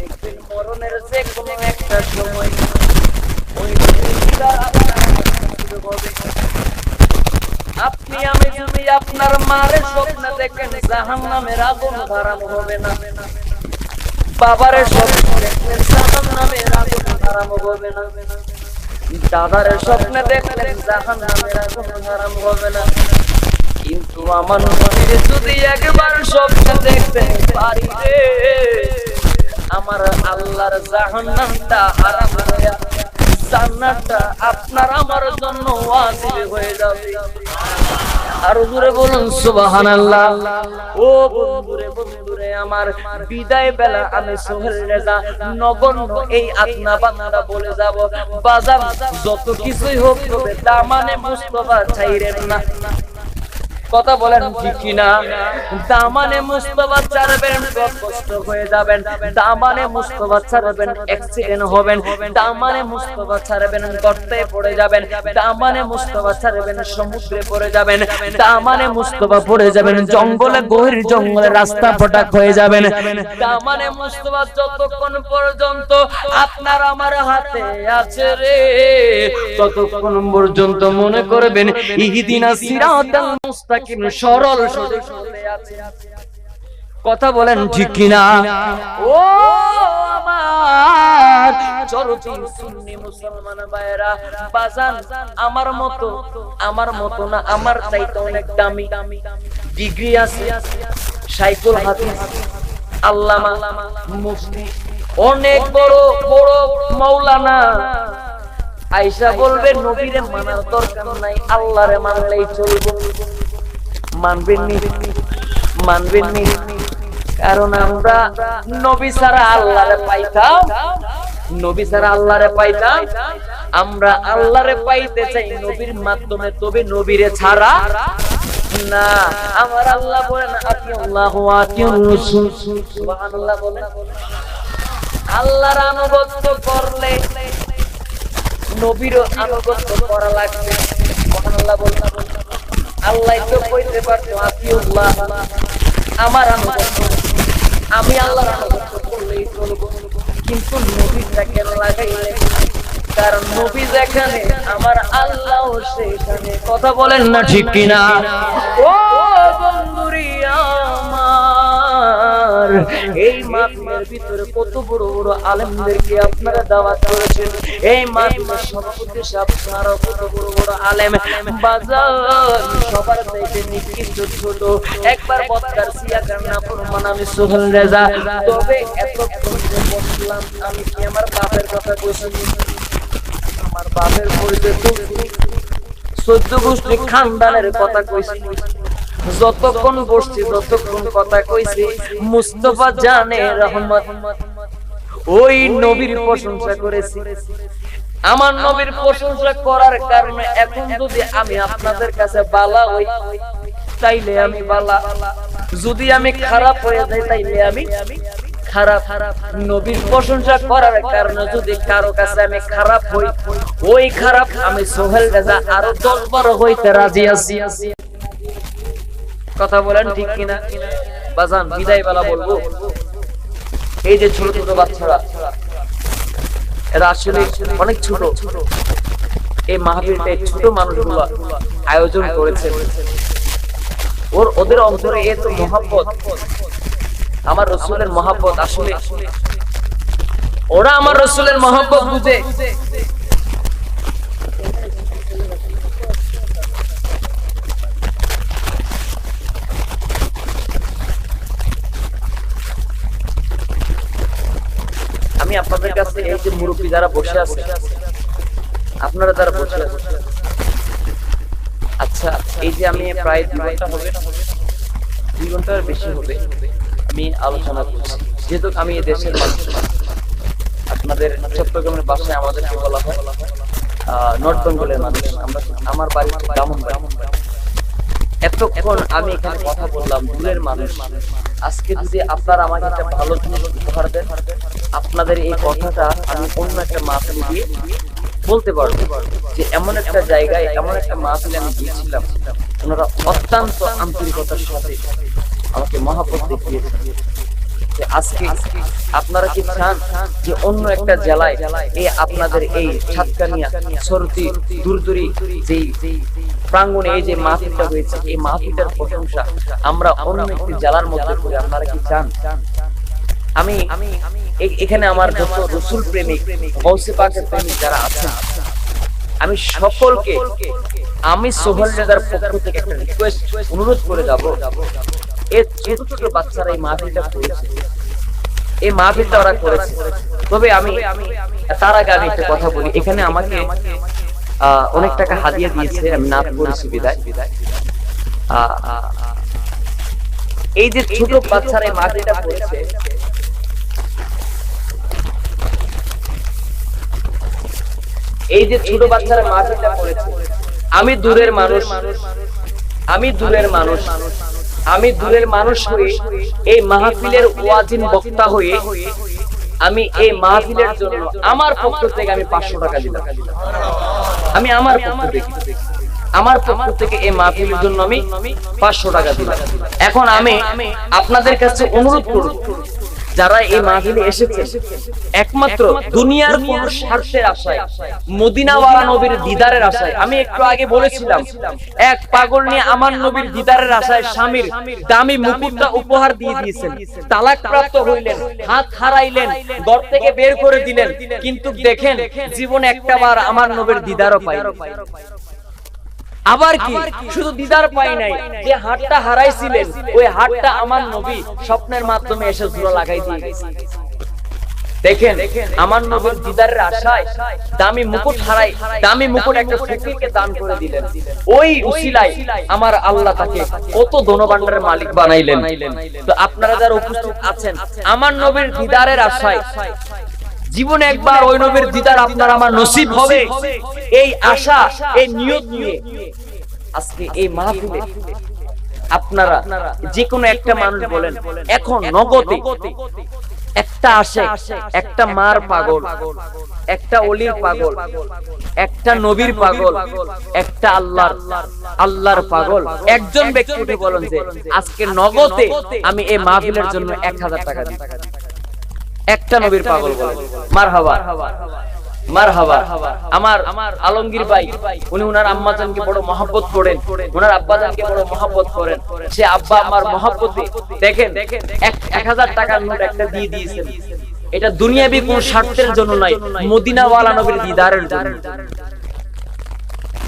A: একদিন মরণের যে কোনো একটা সময় ওই আপনি আমি যদি আপনার মারে স্বপ্ন দেখেন জাহান্নামের আগুন হারাম হবে না বাবারে স্বপ্ন দেখলেন জাহান্নামের আগুন হারাম হবে না দাদারে স্বপ্ন দেখলেন জাহান্নামের আগুন হারাম হবে না কিন্তু আমার নবীর যদি একবার স্বপ্ন দেখতে পারি রে আমার আল্লাহর জাহান্নামটা হারাম হয়ে জান্নাতটা আপনার আমার জন্য ওয়াজিব হয়ে যাবে আর জোরে বলুন সুবহানাল্লাহ ও বন্ধুরে আমার বিদায় বেলা আমি সোহেল রেজা নগণ্য এই আত্মা বান্দা বলে যাব বাজার যত কিছুই হোক তবে দামানে মুস্তাফা ছাইরেন না কথা বলেন ঠিক কিনা দামানে মুস্তাফা ছাড়বেন কষ্ট হয়ে যাবেন দামানে মুস্তাফা ছাড়বেন অ্যাক্সিডেন্ট হবেন দামানে মুস্তাফা ছাড়বেন গর্তে পড়ে যাবেন দামানে মুস্তাফা ছাড়বেন সমুদ্রে পড়ে যাবেন দামানে মুস্তাফা পড়ে যাবেন জঙ্গলে গহীর জঙ্গলে রাস্তা ফটাক হয়ে যাবেন দামানে মুস্তাফা যতক্ষণ পর্যন্ত আপনার আমার হাতে আছে রে ততক্ষণ পর্যন্ত মনে করবেন ইহদিনাস সিরাতাল মুস্তাকিম সরল সোজা চলে আছে কথা বলেন ঠিক কিনা ও আমার চরতি সুন্নি মুসলমান ভাইরা বাজান, আমার মতো না, আমার চাইতে অনেক দামি ডিগ্রি আছে, শাইখুল হাদিস, আল্লামা, মুফতি, অনেক বড় বড় মাওলানা আয়েশা বলবে নবীরে মানার দরকার নাই, আল্লাহরে মানলেই চলবে। মানবেন নি, কারণ আমরা নবী ছাড়া আল্লাহরে পাইতাম, আমরা আল্লাহরে পাইতে চাই নবীর মাধ্যমে, তবে নবীরে ছাড়া না। আমার আল্লাহ বলেন আতিউল্লাহ ওয়া আতিউর রাসূল, সুবহানাল্লাহ বলেন। আল্লাহর আনুগত্য করলে নবীরও আনুগত্য করা লাগবে, সুবহানাল্লাহ বলেন। আল্লাহ তো কইতে পারতো আতিউল্লাহ, আমার আনুগত্য, আমি আল্লাহর আনুগত্য করলেই চলবো, কিন্তু নবীটাকে লাগাইলে, কারণ নবী যেখানে আমার আল্লাহও সেখানে। কথা বলেন না ঠিক কিনা? ও বন্ধুরি আমার, এই মাহফিলের ভিতরে কত বড় বড় আলেমদেরকে আপনারা দাওয়াত করেছেন, এই মাহফিলের সভাপতি সাহেব আপনারা কত বড় বড় আলেম, বাজার সবার চাইতে নিকৃষ্ট ছোট, একবার বদকার সিয়াকার না ফরমান আমি সোহেল রেজা। তবে এতক্ষণ যে বললাম, আমি কি আমার বাপের কথা বলছি? আমার বাপের পরিচয় 14 গোষ্ঠী খানদানের কথা কইছি। যতক্ষণ বসছি, যতক্ষণ কথা কইছি, মুস্তাফা জানে রহমত, ওই নবীর প্রশংসা করেছি। আমার নবীর প্রশংসা করার কারণে এখন যদি আমি আপনাদের কাছে বালা হই, তাইলে আমি বালা, যদি আমি খারাপ হয়ে যাই, তাইলে আমি খারাপ। নবীর প্রশংসা করার কারণে যদি কারো কাছে আমি খারাপ হই, ওই খারাপ আমি সোহেল রেজা আরো 10-12 হইতে রাজি আছি। কথা বলেন ঠিক কিনা? বাজান বিদায় বেলা বলবো, এই যে ছোট ছোট বাচ্চারা, এরা আসলে অনেক ছোট, এই মাহফিলটা ছোট মানুষগুলো আয়োজন করেছে, ওদের অন্তরে এত মহব্বত, আমার রাসূলের মহব্বত। আসলে ওরা আমার রাসূলের মহব্বত বুঝে। আমি আপনাদের কাছে এই যে মুরব্বী যারা বসে আছে, আপনারা যারা বসে আছেন, আচ্ছা এই যে আমি প্রায় 2 ঘন্টা হবে, 2 ঘন্টার বেশি হবে আমি আলোচনা করছি, যেহেতু আমি এই দেশের মানুষ। আপনাদের চট্টগ্রামের বাসায় আমাদেরকে বলা হয় নর্থ বেঙ্গলের মানুষ, আমার বাড়ি ব্রাহ্মণবাড়ি। এতক্ষণ আমি এখানে কথা বললাম, দূরের মানুষ। আজকে যদি আপনারা আমাকে একটা ভালো জিনিস উপহার দেন, আপনাদের এই কথাটা আমি অন্য একটা মাহফিলে গিয়ে বলতে পারবো যে এমন একটা জায়গায়, এমন একটা মাহফিলে আমি গিয়েছিলাম, ওনারা অত্যন্ত আন্তরিকতার সাথে আমাকে মহব্বত দেখিয়েছেন। আজকে আপনারা কি চান যে অন্য একটা জেলায় এই আপনাদের এই সাতকানিয়া, সরতি, দুরদুরি যেই প্রাঙ্গণে এই যে মাহফিলটা হয়েছে, এই মাহফিলটার প্রশংসা আমরা অন্য একটি জেলার মধ্যে করি? আপনারা কি চান? আমি এখানে আমার যত রাসূল প্রেমিক, গৌসে পাকের প্রেমিক যারা আছেন, আমি সকলকে আমি সোহেল রেজার পক্ষ থেকে একটা রিকোয়েস্ট, অনুরোধ করে যাব, এই ছোট ছোট বাচ্চারা এই মাহফিলটা করেছে, এই মাহফিলটা ওরা করেছে। তবে আমি তার আগে আমি একটা কথা বলি, এখানে আমাকে অনেক টাকা হাদিয়া দিয়েছে, আমি নাথ করেছি বিদায়। এই যে ছোট বাচ্চারা এই মাহফিলটা করেছে, এই যে ছোট বাচ্চারা মাহফিলটা করেছে, আমি দূরের মানুষ, আমি দূরের মানুষ, আমি দূরের মানুষ হয়ে এই মাহফিলের ওয়াজিন বক্তা হয়ে আমি এই মাহফিলের জন্য আমার পক্ষ থেকে আমি 500 টাকা দিলাম। আমি আমার পক্ষ থেকে এই মাহফিলের জন্য আমি 500 টাকা দিলাম। এখন আমি আপনাদের কাছে অনুরোধ করব, যারা এই মাহফিলে এসেছে একমাত্র দুনিয়ার কোন স্বার্থের আশায়, মদিনাওয়ালা নবীর দিদারের আশায়। আমি একটু আগে বলেছিলাম এক পাগল নিয়ে আমার নবীর দিদারের আশায় স্বামীর দামি মুকুটটা উপহার দিয়ে দিয়েছেন, তালাক প্রাপ্ত হইলেন, হাত হারাইলেন, ঘর থেকে বের করে দিলেন, কিন্তু দেখেন জীবনে একটাবার আমার নবীর দিদারও পাই। আবার কি শুধু দিদার পাই নাই, যে হাতটা হারাইছিলেন ওই হাতটা আমার নবী স্বপ্নের মাধ্যমে এসে জোড়া লাগাই দিয়ে গেছে। দেখেন আমার নবীর দিদারের আশায় দামি মুকুট হারাই, দামি মুকুট একটা ফকিরকে দান করে দিলেন। ওই উসিলায় আমার আল্লাহ তাকে কত ধনভাণ্ডারের মালিক বানাইলেন। তো আপনারা যারা উপস্থিত আছেন, আমার নবীর দিদারের আশায় জীবনে একবার ওই নবীর দিদার আপনার আমার নসিব হবে, এই আশা এই নিয়ত নিয়ে আজকে এই মাহফিলে আপনারা যে কোনো একটা মানুষ বলেন, এখন নগদে একটা আসে, একটা মার পাগল, একটা অলির পাগল, একটা নবীর পাগল, একটা আল্লাহর পাগল, একজন ব্যক্তি উঠে বলেন যে আজকে নগদে আমি এই মাহফিলের জন্য 1000 টাকা দিই। একটা নবীর পাগল বলেন মারহাবা, মারহাবা। আমার আলমগীর ভাই, উনি ওনার আম্মাজানকে বড় মহব্বত করেন, ওনার আব্বাজানকে বড় মহব্বত করেন। সে আব্বা আমার মহব্বতে দেখেন 1000 টাকার নোট একটা দিয়ে দিয়েছেন। এটা দুনিয়াবি কোন স্বার্থের জন্য নয়, মদিনাওয়ালা নবীর দিদারের জন্য।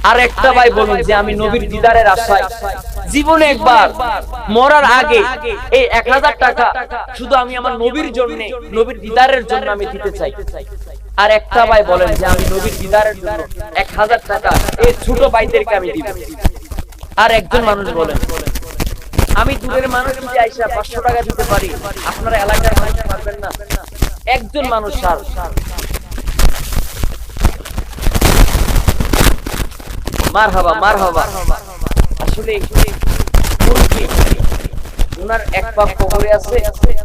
A: আর একটা ভাই বলুন যে আমি নবীর দিদারের আশায় জীবনে একবার মরার আগে এই 1000 টাকা শুধু আমি আমার নবীর জন্য, নবীর দিদারের জন্য আমি দিতে চাই। আর একটা ভাই বলেন যে আমি নবীর দিদারের জন্য 1000 টাকা এই ছোট ভাইদেরকে আমি দিব। আর একজন মানুষ বলেন আমি দূরের মানুষ যদি আইসা 500 টাকা দিতে পারি, আপনারা এলাকার মানুষ পারবেন না? একজন মানুষ স্যার মারহাবা, মারহাবা। আসলে ওনার এক পা কবরে আছে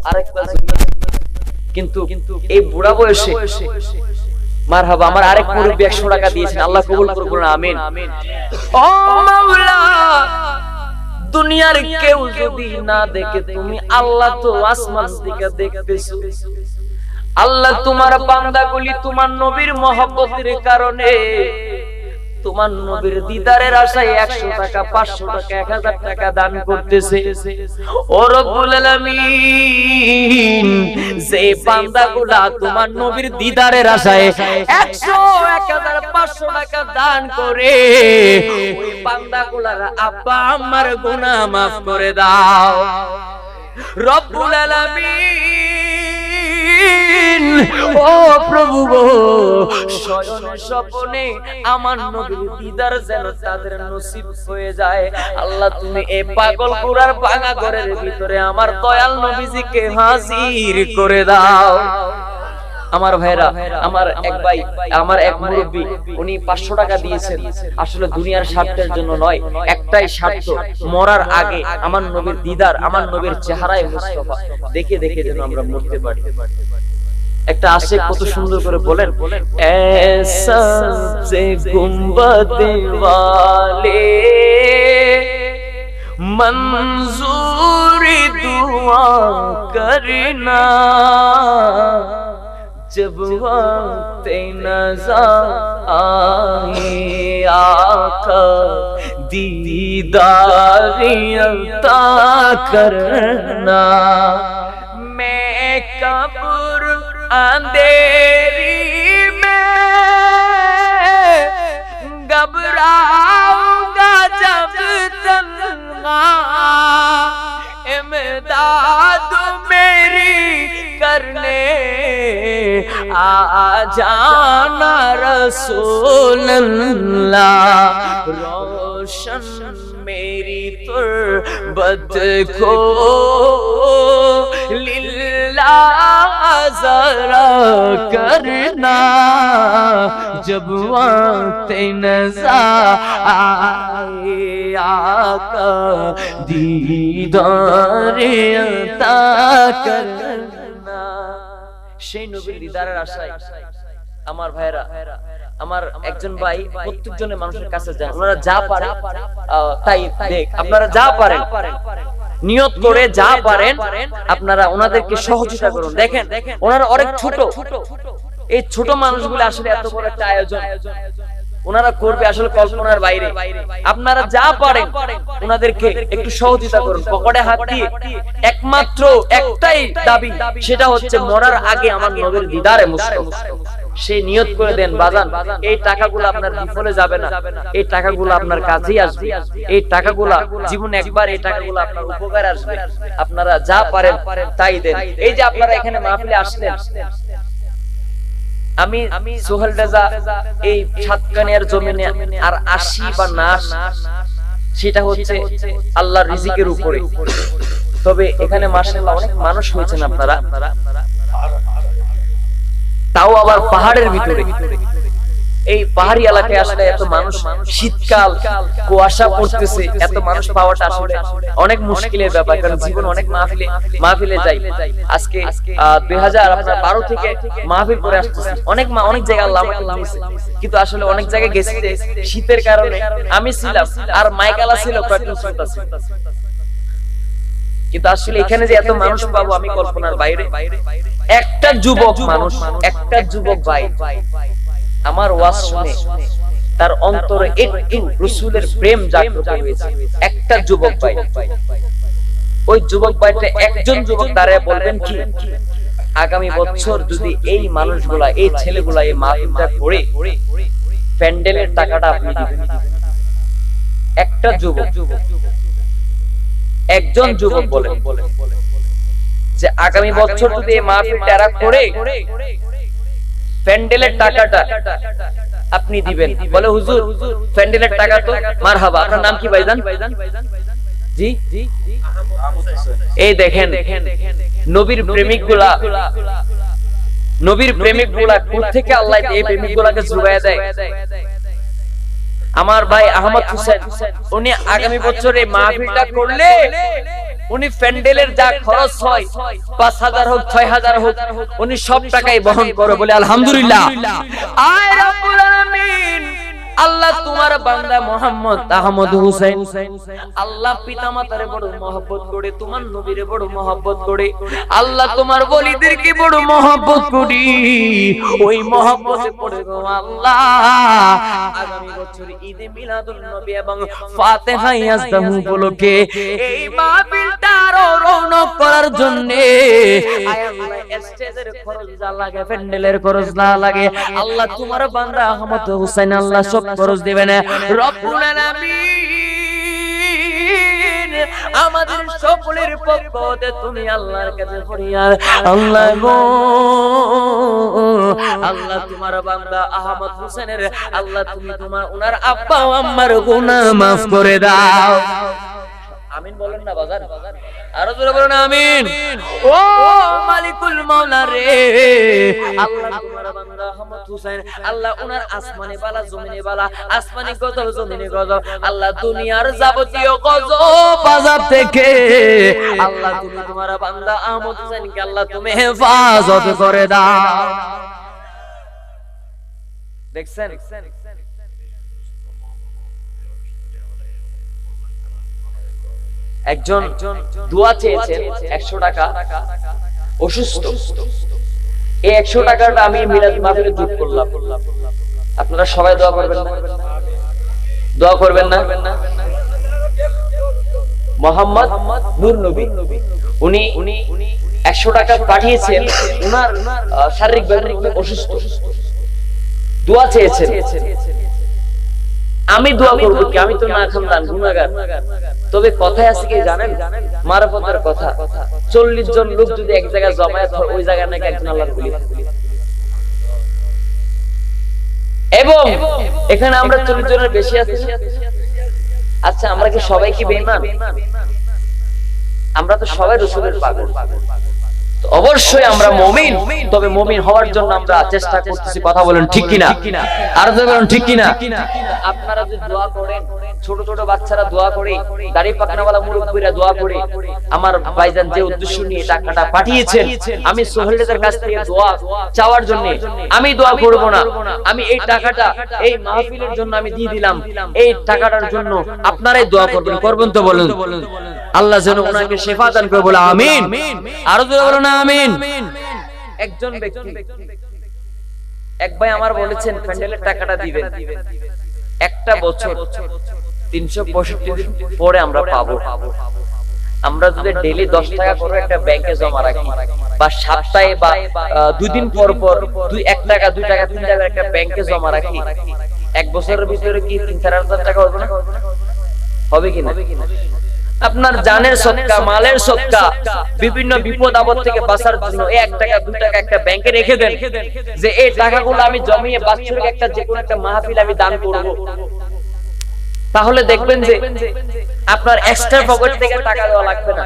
A: আর এক পা জমিনে, কিন্তু এই বুড়া বয়সে মারহাবা আমার আরেক মুরব্বি 100 টাকা দিয়েছেন, আল্লাহ কবুল করুন, আমিন। ও মাওলা, দুনিয়ার কেউ যদি না দেখে, তুমি আল্লাহ তো আসমান থেকে দেখতেছো। আল্লাহ তোমার বান্দাগুলি তোমার নবীর মহব্বতের কারণে, তোমার নবীর দিদারের আশায় 100 টাকা, 500 টাকা, 1000 টাকা দান করতেছে। ও রব্বুল আলামিন, যে বান্দাগুলা তোমার নবীর দিদারের আশায় 100, 1000, 500 টাকা দান করে, ওই বান্দাগুলার আব্বা আম্মার গুনাহ maaf করে দাও রব্বুল আলামিন। ও প্রভু গো, শয়ন স্বপ্নে আমার নবীর দিদার যেন তাদের নসিব হয়ে যায়। আল্লাহ তুমি এই পাগল কুরার ভাঙা ঘরের ভিতরে আমার দয়াল নবীজিকে হাজির করে দাও। আমার ভাইরা, আমার এক ভাই, আমার এক মুরব্বি, উনি 500 টাকা দিয়েছেন। আসলে দুনিয়ার স্বার্থের জন্য নয়, একটাই স্বার্থ, মরার আগে আমার নবীর দিদার, আমার নবীর চেহারায় মুস্তাফা দেখে দেখে যেন আমরা মরতে পারি। একটা আশিক কত সুন্দর করে বলেন, ऐसा से गुंबद वाले मंजूरी दुआ करना, जब वक्त नज़ा आए आका दीदार अता करना। मैं कब्र अंधेरी में घबराऊंगा जब तन्हा, इमदाद मेरी करने आ जाना रसूल अल्लाह। रोशन मेरी तुर्बत को लिल्लाह जरा करना, जब वक्त नज़ा आए आका दीदार अता करना। সেই নবীর দিদারের আশায় আমার ভাইরা, আমার একজন ভাই প্রত্যেকজনের মানুষের কাছে যান, ওনারা যা পারে তাই দেখ, আপনারা যা পারেন নিয়ত করে যা পারেন আপনারা ওনাদেরকে সহযোগিতা করুন। দেখেন ওনারা অনেক ছোট, এই ছোট মানুষগুলো আসলে এত বড় একটা আয়োজন ওনারা করবে আসলে কল্পনার বাইরে। আপনারা যা পারেন ওনাদেরকে একটু সহযোগিতা করুন পকেটে হাত দিয়ে। একমাত্র একটাই দাবি, সেটা হচ্ছে মরার আগে আমার নবীর দিদারে মুস্তফা। সেই নিয়ত করে দেন বাজান, এই টাকাগুলো আপনার বিফলে যাবে না, এই টাকাগুলো আপনার কাছেই আসবে, এই টাকাগুলো জীবনে একবার এই টাকাগুলো আপনার উপকার আসবে। আপনারা যা পারেন তাই দেন। এই যে আপনারা এখানে মাহফিলে আসলেন, আমি সোহেল রেজা এই সাতকানিয়ার জমিনে আর আসি বা না সেটা হচ্ছে আল্লাহর রিজিকের উপরে। তবে এখানে মাশাআল্লাহ অনেক মানুষ হয়েছেন আপনারা, তাও আবার পাহাড়ের ভিতরে। এই পাহাড়ি এলাকায় আসলে এত মানুষ, শীতকাল কুয়াশা পড়তেছে, এত মানুষ পাওয়াটা আসলে অনেক মুশকিলের ব্যাপার, কারণ জীবন অনেক মাহফিলে যাই। আজকে 2012 থেকে মাহফিল করে আসতেছি, অনেক জায়গায় আল্লাহ আমাকে দিয়েছে, কিন্তু আসলে অনেক জায়গায় গেছি যে শীতের কারণে আমি ছিলাম আর মাইকালা ছিল কয়েকজন শ্রোতা ছিল, কিন্তু আসলে এখানে যে এত মানুষ পাবো আমি কল্পনার বাইরে। একটা যুবক মানুষ, একটা যুবক ভাই আমার ওয়াজ শুনে তার অন্তরে একটু রাসূলের প্রেম জাগ্রত হয়েছে। একটা যুবক ভাই, ওই যুবক ভাইটা একজন যুবক দাঁড়ায় বলবেন কি, আগামী বছর যদি এই মানুষগুলা, এই ছেলেগুলা এই মাহফিলটা করে প্যান্ডেলের টাকাটা আপনি দিবেন। একটা যুবক, একজন যুবক বলেন যে আগামী বছর যদি এই মাহফিলটা করে প্যান্ডেলের টাকাটা আপনি দিবেন। বলে হুজুর প্যান্ডেলের টাকা তো মারহাবা। আপনার নাম কি ভাইজান? জি, এই দেখেন নবীর প্রেমিকগুলা, নবীর প্রেমিকগুলা কোথা থেকে আল্লাহ এই প্রেমিকগুলাকে জুগায় দেয়। আমার ভাই আহমদ হোসেন, উনি আগামী বছর এই মাহফিলটা করলে উনি প্যান্ডেলের যা খরচ হয় ৫,০০০ হোক ৬,০০০ হোক উনি সব টাকাই বহন করে। বলে আলহামদুলিল্লাহ। আয় রব্বুল আলামিন, আল্লাহ তোমার বান্দা মোহাম্মদ আহমদ হোসেন, আল্লাহ পিতামাতারে বড় মহব্বত করে, তোমার নবীরে বড় মহব্বত করে, আল্লাহ তোমার ওলিদেরকে বড় মহব্বত করি। ওই মহব্বতে পড়ে গো আল্লাহ আগামী বছর ঈদে মিলাদুন নবী এবং ফাতিহা ইয়াজদাহু উপলক্ষে এই মাহফিলটা আরো রৌনক করার জন্য আয় আল্লাহ স্টেজের খরচ যা লাগে, প্যান্ডেলের খরচ না লাগে, আল্লাহ তোমার বান্দা আহমদ হোসেন আল্লাহ সব খরচ দিবেন রব্বুল আলামিন। আমাদের সকলের পক্ষ হতে তুমি আল্লাহর কাছে ফরিয়াদ, আল্লাহ গো আল্লাহ তোমার বান্দা আহমদ হোসেনের আল্লাহ তুমি তোমার ওনার আব্বা ও আম্মার গুনাহ maaf করে দাও। আমিন বলেন না বাজার, আরো জোরে বলেন আমিন। ও মালিকুল মাওলা রে, আল্লাহ তোমার বান্দা আহমদ হোসেন আল্লাহ ওনার আসমানে বালা জমিনে বালা, আসমানে গজব জমিনে গজব, আল্লাহ দুনিয়ার যাবতীয় গজব আযাব থেকে আল্লাহ তুমি তোমার বান্দা আহমদ হোসেনকে আল্লাহ তুমি হেফাজত করে দাও। দেখছেন একজন দোয়া চেয়েছেন 100 টাকা, অসুস্থ। এই 100 টাকাটা আমি মিলাদ মাহফিলে যোগ করলাম। আপনারা সবাই দোয়া করবেন না? দোয়া করবেন না? মোহাম্মদ নূর নবী উনি 100 টাকা পাঠিয়েছেন, ওনার শারীরিক ভাবে অসুস্থ, দোয়া চেয়েছেন। আমি দোয়া করব কি, আমি তো না খানদান গুনাহগার। তবে কথায় আছে কি জানেন, মারফতের কথা, 40 জন লোক যদি এক জায়গায় জমায়েত হয় ওই জায়গায় নাকি একজন আল্লাহর ওলি। এবং এখানে আমরা 40 জনের বেশি আছি। আচ্ছা আমরা কি সবাই কি বেঈমান? আমরা তো সবাই রাসূলের পাগল। তো অবশ্যই আমরা মুমিন, তবে মুমিন হওয়ার জন্য আমরা চেষ্টা করতেছি। কথা বলেন ঠিক কিনা? আর বলেন ঠিক কিনা? আপনারা যদি দোয়া করেন ছোট ছোট বাচ্চারা দোয়া করে, দাড়ি পাকনাওয়ালা মুরব্বিরা দোয়া করে, আমার ভাইজান যে উদ্দেশ্য নিয়ে টাকাটা পাঠিয়েছেন, আমি সোহেলদের কাছ থেকে দোয়া চাওয়ার জন্য আমি দোয়া করব না, আমি এই টাকাটা এই মাহফিলের জন্য আমি দিয়ে দিলাম, এই টাকাটার জন্য আপনারাই দোয়া করবেন, করবেন তো বলুন? আল্লাহ যেন ওনাকে শিফা দান করে, বলে আমিন। আরো জোরে বলুন আমিন। একজন ব্যক্তি, এক ভাই আমার বলেছেন প্যান্ডেলের টাকাটা দিবেন, একটা বছর 365 দিন পরে আমরা পাবো। আমরা যদি ডেইলি 10 টাকা করে একটা ব্যাংকে জমা রাখি, বা সপ্তাহে বা 2 দিন পর পর 1 টাকা 2 টাকা 3 টাকা একটা ব্যাংকে জমা রাখি, এক বছরের ভিতরে কি 3-4 হাজার টাকা হবে না? হবে কি না? আপনার জানের সদকা, মালের সদকা, বিভিন্ন বিপদ আপদ থেকে বাঁচার জন্য 1 টাকা 2 টাকা একটা ব্যাংকে রেখে দেন, যে এই টাকাগুলো আমি জমিয়ে বাৎসরিক একটা যে কোনো একটা মাহফিল আমি দান করব। তাহলে দেখবেন যে আপনার এক্সট্রা পকেট থেকে টাকা দেওয়া লাগবে না।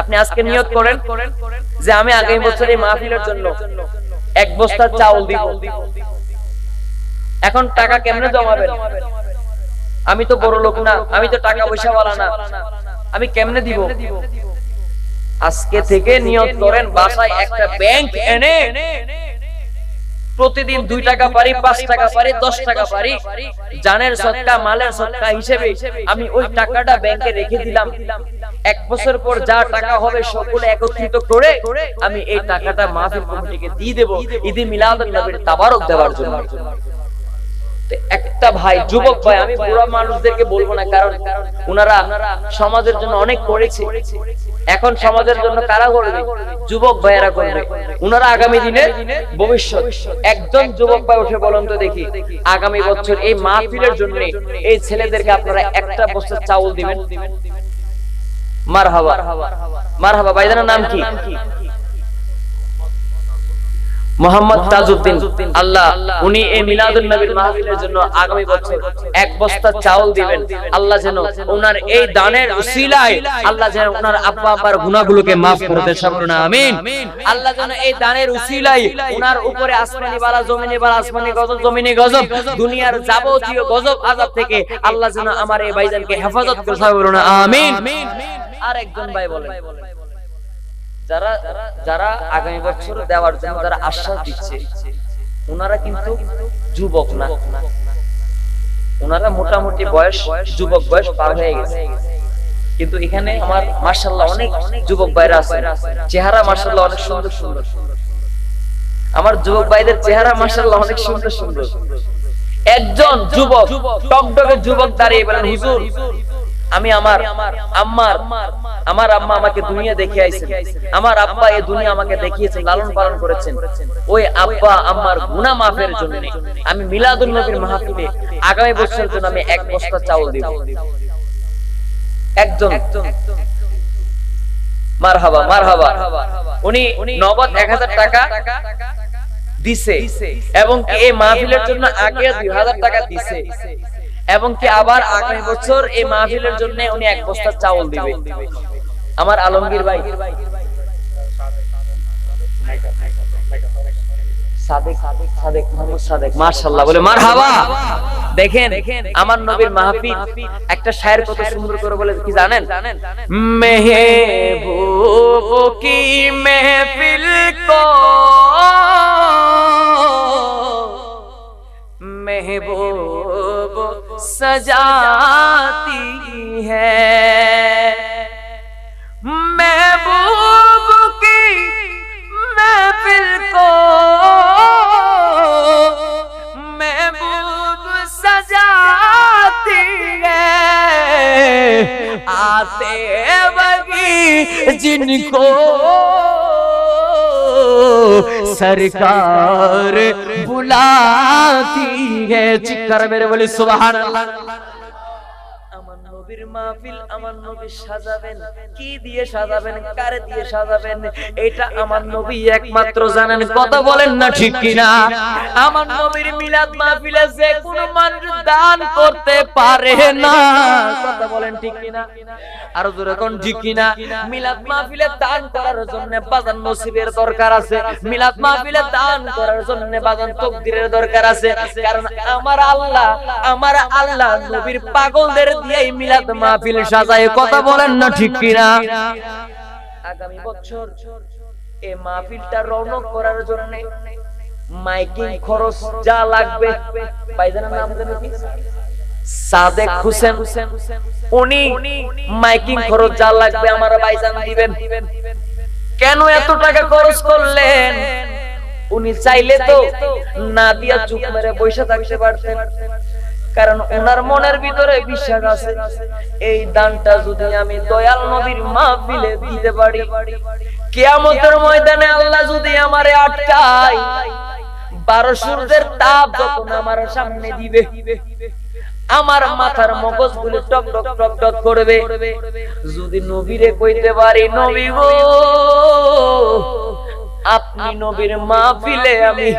A: আপনি আজকে নিয়ত করেন যে আমি আগামী বছর এই মাহফিলের জন্য 1 বস্তা চাউল দিব। এখন টাকা কেমনে জমাবেন? আমি তো বড় লোক না, আমি তো টাকা পয়সাওয়ালা না, আমি কেমনে দিব? আজকে থেকে নিয়ত করেন, বাসায় একটা ব্যাংক এনে প্রতিদিন 2 টাকা পারি, 5 টাকা পারি, 10 টাকা পারি, জানের সদকা, মালের সদকা হিসেবে আমি ওই টাকাটা ব্যাংকে রেখে দিলাম। 1 বছর পর যা টাকা হবে সকলে একত্রিত করে আমি এই টাকাটা মাহফিল কমিটিকে দিয়ে দেব, ঈদে মিলাদুন নবীর তাবারক দেওয়ার জন্য। একটা ভাই, যুবক ভাই, আমি বুড়া মানুষদেরকে বলবো না, কারণ ওনারা সমাজের জন্য অনেক করেছে, এখন সমাজের জন্য কারা করবে? যুবক ভাইয়েরা করবে, ওনারা আগামী দিনের ভবিষ্যৎ। একজন যুবক ভাই উঠে বলেন তো দেখি, আগামী বছর এই মাহফিলের জন্য এই ছেলেদেরকে আপনারা একটা বস্তা চাউল দিবেন? মারহাবা, মারহাবা। ভাইজানের নাম কি? মোহাম্মদ তাজউদ্দিন। আল্লাহ উনি এই মিলাদুন নবীর মাহফিলের জন্য আগামী বছর 1 বস্তা চাউল দিবেন। আল্লাহ যেন ওনার এই দানের উসিলায় আল্লাহ যেন ওনার আব্বা আব্বার গুনাহগুলোকে maaf করে দেন, সবাই বলুন আমিন। আল্লাহ যেন এই দানের উসিলায় ওনার উপরে আসমানি বালা, জমিনে বালা, আসমানি গজব, জমিনে গজব, দুনিয়ার যাবতীয় গজব আযাব থেকে আল্লাহ যেন আমার এই ভাইজানকে হেফাজত করে, সবাই বলুন আমিন। আর একজন ভাই বলেন, যারা যারা আগামী বছর দেওয়ার জন্য যারা আশ্বাস দিচ্ছে, ওনারা কিন্তু যুবক না, ওনারা মোটামুটি বয়স, যুবক বয়স পার হয়ে গেছে। কিন্তু এখানে আমার মাশাআল্লাহ অনেক যুবক ভাইরা আছে, চেহারা মাশাআল্লাহ অনেক সুন্দর সুন্দর। আমার যুবক ভাইদের চেহারা মাশাআল্লাহ অনেক সুন্দর সুন্দর। একজন যুবক, টকটকে যুবক দাঁড়িয়ে বলেন, হুজুর আমি আমার আম্মা আমাকে দুনিয়া দেখিয়ে আইছেন, আমার আব্বা এই দুনিয়া আমাকে দেখিয়েছেন, লালন পালন করেছেন, ওই আব্বা আম্মার গুনাহ মাফের জন্য আমি মিলাদুন নবীর মাহফিলে আগামী বছরের জন্য আমি 1 বস্তা চাউল দেব। একজন, মারহাবা মারহাবা। উনি নগদ 1000 টাকা দিছে, এবং এই মাহফিলের জন্য আগে 2000 টাকা দিছে, এবং কি আবার আগামী বছর এই মাহফিলের জন্য উনি 1 বস্তা চাউল দিবে। আমার আলমগীর ভাই সাদেক, মোহাম্মদ সাদেক, মাশাআল্লাহ বলে মারহাবা। দেখেন আমার নবীর মাহফিল, একটা শায়ের কত সুন্দর করে বলে কি জানেন? মেহবুব কি महफिल को महबूब सजाती है, महबूब की महफिल को महबूब सजाती है, आते वही जिनको सरकार बुलाती है। चिक्कर मेरे बोले सुभान अल्लाह। নবীর মাহফিল আমার নবী সাজাবেন, কি দিয়ে সাজাবেন, কারে দিয়ে সাজাবেন, এটা আমার নবী একমাত্র জানেন। কথা বলেন না ঠিক কিনা? আমার নবীর মিলাদ মাহফিলে যে কোনো মানুষ দান করতে পারে না। কথা বলেন ঠিক কিনা? আর জোরে কোন ঠিক কিনা? মিলাদ মাহফিলে দান করার জন্য বাজান নসিবের দরকার আছে, মিলাদ মাহফিলে দান করার জন্য বাজান তাকদীরের দরকার আছে। কারণ আমার আল্লাহ নবীর পাগলদের দিয়েই মিলাদ মাহফিল সাজায়। কথা বলেন না ঠিক কিনা? আগামী বছর এই মাহফিলটা রৌনক করার জন্য মাইকিং খরচ যা লাগবে, ভাইজানের নাম জানেন কি? সাদেক হোসেন, উনি মাইকিং খরচ যা লাগবে আমার ভাইজান দিবেন। কেন এত টাকা খরচ করলেন? উনি চাইলে তো না দিয়া চুপ মেরে বসে থাকতে পারতেন, কারণ ওনার মনের ভিতরে বিশ্বাস আছে এই দানটা যদি আমি দয়াল নবীর মাহফিলে দিতে পারি, কিয়ামতের ময়দানে আল্লাহ যদি আমারে আটকায়, 12 সূর্যের তাপ যখন আমার সামনে দিবে, আমার মাথার মগজগুলো টক টক টক টক করবে। যদি নবীরে কইতে পারি, নবী গো আপনি নবীর মাহফিলে আমি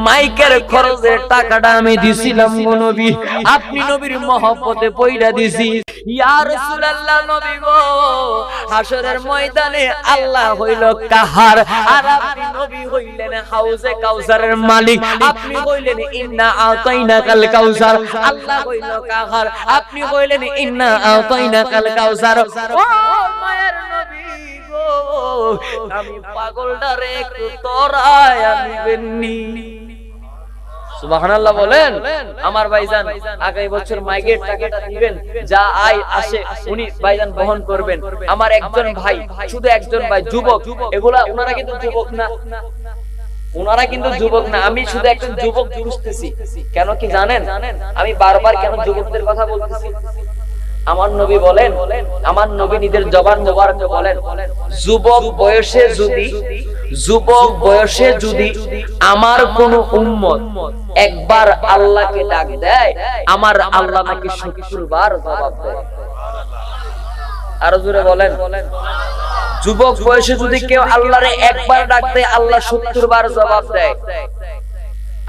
A: মাইকের খরচের টাকাটা আমি দিছিলাম গো নবী, আপনি নবীর মহব্বতে পয়রা দিছি। ইয়া রাসূলুল্লাহ, নবী গো হাশরের ময়দানে আল্লাহ হইল কাহার, আর আপনি নবী হইলেন হাউজে কাউসারের মালিক, আপনি হইলেন ইন্না আতাইনাকাল কাউসার। আল্লাহ হইল কাহার, আপনি হইলেন ইন্না আতাইনাকাল কাউসার। ও মায়ের নবী গো, আমি পাগলটারে একটু তরায় আনিবেননি। সুবহানাল্লাহ বলেন। আমার ভাইজান আগামী বছর মাইকের টাকাটা দিবেন, যা আয় আসে উনি ভাইজান বহন করবেন। আমার একজন ভাই, শুধু একজন ভাই, যুবক, এগুলা ওনারা কিন্তু যুবক না, ওনারা কিন্তু যুবক না, আমি শুধু একজন যুবক বুঝতেছি। কেন কি জানেন? আমি বারবার কেন যুবকদের কথা বলতেছি? আমার নবী বলেন, আমার নবী নিজের জবান মোবারকে বলেন, যুবক বয়সে যদি আমার কোন উম্মত একবার আল্লাহকে ডাক দেয়, আমার আল্লাহ নাকি 70 বার জবাব দেয়। আরো জোরে বলেন। যুবক বয়সে যদি কেউ আল্লাহরে একবার ডাক দেয়, আল্লাহ 70 বার জবাব দেয়।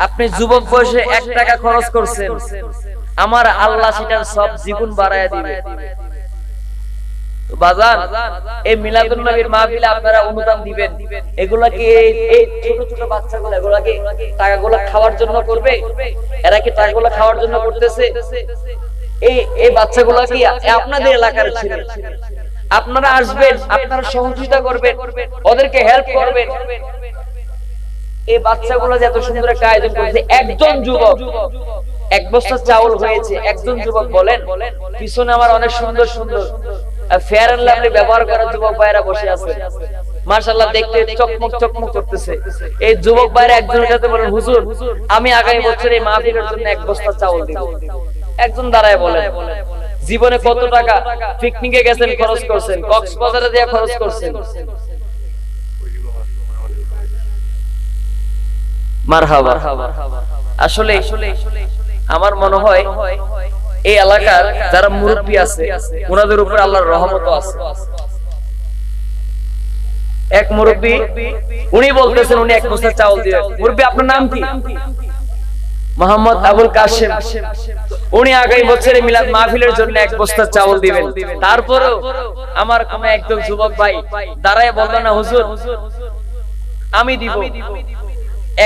A: আপনি যুবক বয়সে 1 টাকা খরচ করছেন, আমার আল্লাহ সেটার সব জীবন বাড়ায়া দিবে। বাজান, এই মিলাদুন নবীর মাহফিলে আপনারা অনুদান দিবেন, এগুলা কি এই ছোট ছোট বাচ্চাগুলো এগুলা কি টাকাগুলো খাওয়ার জন্য করবে? এরা কি টাকাগুলো খাওয়ার জন্য করতেছে? এই বাচ্চাগুলো কি আপনাদের এলাকার ছেলে? আপনারা আসবেন, আপনারা সহযোগিতা করবেন, ওদেরকে হেল্প করবেন। এই বাচ্চাগুলো যে এত সুন্দর একটা আয়োজন করেছে, একজন যুবক 1 বস্তা চাউল হয়েছে, একজন যুবক বলেন। পিছনে আমার অনেক সুন্দর সুন্দর ফেয়ার এন্ড লাভলি ব্যবহার করা যুবক ভাইরা বসে আছে, মাশাআল্লাহ দেখতে চকমক চকমক করতেছে। এই যুবক ভাইরা একজন এটাতে বলেন, হুজুর আমি আগামী বছর এই মাহফিলের জন্য 1 বস্তা চাউল দিব। একজন দাঁড়ায় বলেন, জীবনে কত টাকা পিকনিকে গেছেন, খরচ করছেন, কক্সবাজারে দিয়ে খরচ করছেন। মারহাবা। আসলে আমার মনে হয় এই এলাকার যারা মুরব্বী আছে ওনাদের উপর আল্লাহর রহমত আছে। এক মুরব্বী উনি বলতেছেন উনি 1 বস্তা চাউল দিবেন। মুরব্বী আপনার নাম কি? মোহাম্মদ আবুল কাশেম। উনি আগামী বছরে মিলাদ মাহফিলের জন্য 1 বস্তা চাউল দিবেন। তারপরেও আমার কোন একদম যুবক ভাই দাঁড়ায় বলল না, হুজুর আমি দিব।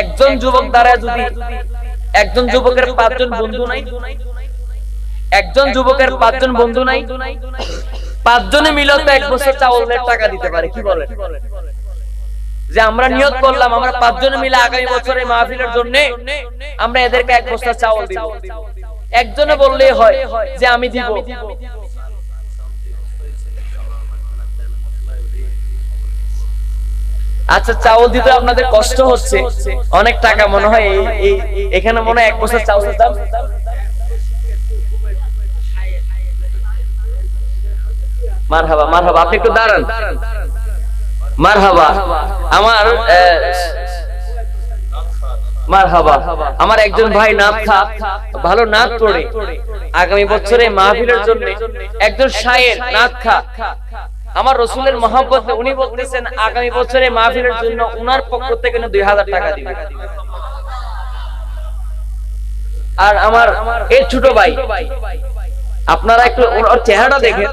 A: একজন যুবক দাঁড়ায়, যদি একজন যুবকের 5 জন বন্ধু নাই, একজন যুবকের 5 জন বন্ধু নাই, 5 জনে মিলে তো 1 বছর চাউলের টাকা দিতে পারে। কি বলেন? যে আমরা নিয়ত করলাম আমরা 5 জনে মিলে আগামী বছরে মাহফিলের জন্য আমরা এদেরকে 1 বস্তা চাউল দিব। একজনে বললেই হয় যে আমি দিব। আচ্ছা, চাউল দিতে আপনাদের কষ্ট হচ্ছে, অনেক টাকা মনে হয় এখানে মনে হয় 1 বছর চাউলের দাম। মারহাবা মারহাবা, আপনি একটু দাঁড়ান। মারহাবা। আমার মারহাবা। আমার একজন ভাই নাথা, ভালো নাথ পড়ে, আগামী বছরে মাহফিলের জন্য একজন শায়ের নাথা, আমার রাসূলের মহব্বতে উনি বলতেছেন আগামী বছরে মাহফিলের জন্য উনার পক্ষ থেকে 2000 টাকা দিবে। আর আমার এই ছোট ভাই, আপনারা একটু ওর চেহারাটা দেখেন।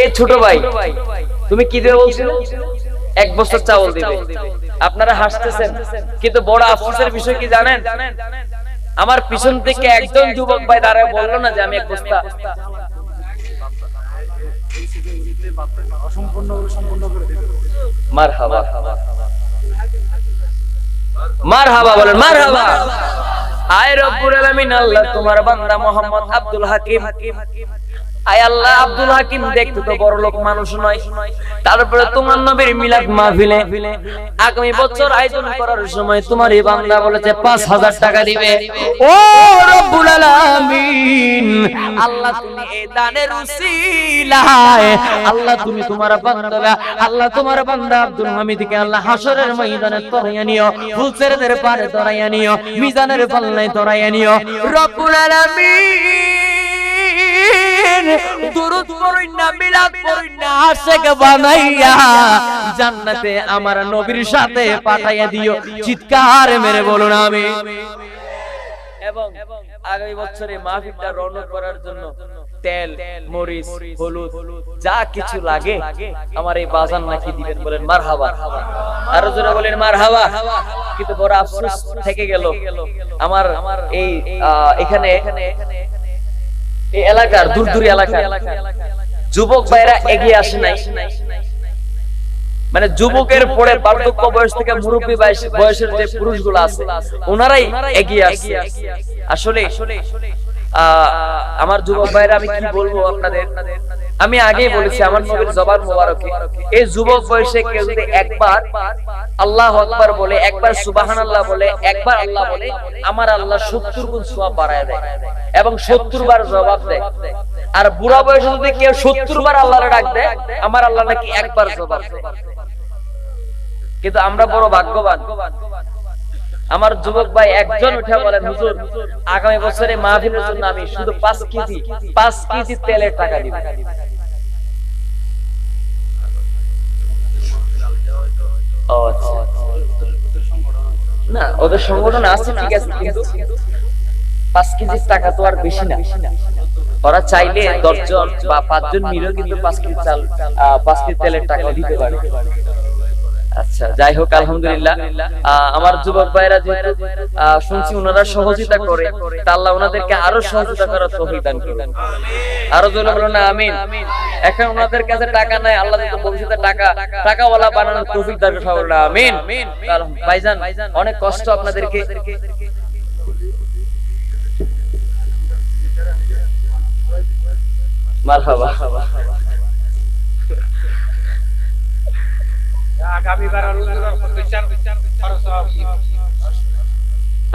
A: এই ছোট ভাই, তুমি কি দেবে বলছিলে? 1 বস্তা চাউল দিবে। আপনারা হাসতেছেন, কিন্তু বড় আফসোসের বিষয় কি জানেন? আমার পিছন থেকে একজন যুবক ভাই দাঁড়ায় বললো না যে আমি 1 বস্তা মারহাবা। মারহাবা বলেন, মারহাবা। আয় রব্বুল আলামিন, আল্লাহ তোমার বান্দা মোহাম্মদ আব্দুল হাকিম, আয় আল্লাহ আব্দুল হাকিম দেখতে তো বড় লোক মানুষ নয়, তারপরে তোমার নবীর মিলাদ মাহফিলে আগামী বছর আয়োজন করার সময় তোমার এই বান্দা বলেছে 5000 টাকা দিবে। ও রব্বুল আলামিন, আল্লাহ তুমি এই দানের উসিলায় আল্লাহ তুমি তোমার বান্দা, আল্লাহ তোমার বান্দা আব্দুল হামিদকে আল্লাহ হাসরের ময়দানে তরাইয়া নিও, ফুলসেরদের পারে তরাইয়া নিও, মিজানের পাল্লায় তরাইয়া নিও রব্বুল আলামিন। দুরূদ পড়ুন না, মিলাদ পড়ুন না, আশিক বানাইয়া জান্নাতে আমার নবীর সাথে পাঠাইয়া দিও। চিৎকার মেরে বলুন আমিন। এবং আগামী বছরে মাহফিলটা রওনা করার জন্য তেল, মরিচ, হলুদ যা কিছু লাগে আমার এই বাজান নাকি দিবেন, বলেন মারহাবা। আরো জোরে বলেন মারহাবা। কিন্তু বড় আফসোস থেকে গেল, আমার এই এখানে এই এলাকার দূর এলাকার যুবক ভাইরা এগিয়ে আসে নাই। মানে যুবকের পরে বার্ধক্য বয়স থেকে মুরব্বী বয়সের যে পুরুষগুলো আছে ওনারাই এগিয়ে আসছে। আসলে আমার যুবক ভাইরা, আমি কি বলবো আপনাদের, আমি আগেই বলেছি আমার নবীর জবান মোবারকে এই যুবক বয়সে কেউ যদি একবার আল্লাহু আকবার বলে, একবার সুবহানাল্লাহ বলে, একবার আল্লাহ বলে, আমার আল্লাহ 70 গুণ সওয়াব বাড়ায় দেয় এবং 70 বার জবাব দেয়। আর বুড়া বয়সে যদি কেউ 70 বার আল্লাহরে ডাক দেয়, আমার আল্লাহ নাকি একবার জবাব দেয়। কিন্তু আমরা বড় ভাগ্যবান, আমার যুবক ভাই একজন উঠে বলেন হুজুর আগামী বছরে মাহফিলের জন্য আমি শুধু 5 কেজি তেলের টাকা দিব। ও আচ্ছা, না ওদের সংগঠন আছে ঠিক আছে, কিন্তু 5 কেজি টাকা তো আর বেশি না। ওরা চাইলে 10 জন বা 5 জন মিলেও কিন্তু 5 কেজি চাল, 5 কেজি তেলের টাকা দিতে পারে। আচ্ছা, যাই হোক আলহামদুলিল্লাহ। আমার যুবক ভাইরা যেহেতু শুনছি ওনারা সহযোগিতা করে, তা আল্লাহ ওনাদেরকে আরো সহযোগিতা করার তৌফিক দান করুন। আরো জোরে বলুন না আমিন। এখন ওনাদের কাছে টাকা নাই, আল্লাহ যেন ভবিষ্যতে টাকাওয়ালা বানানোর তৌফিক দান করুন আমিন। ভাইজান অনেক কষ্ট আপনাদেরকে, মারহাবা।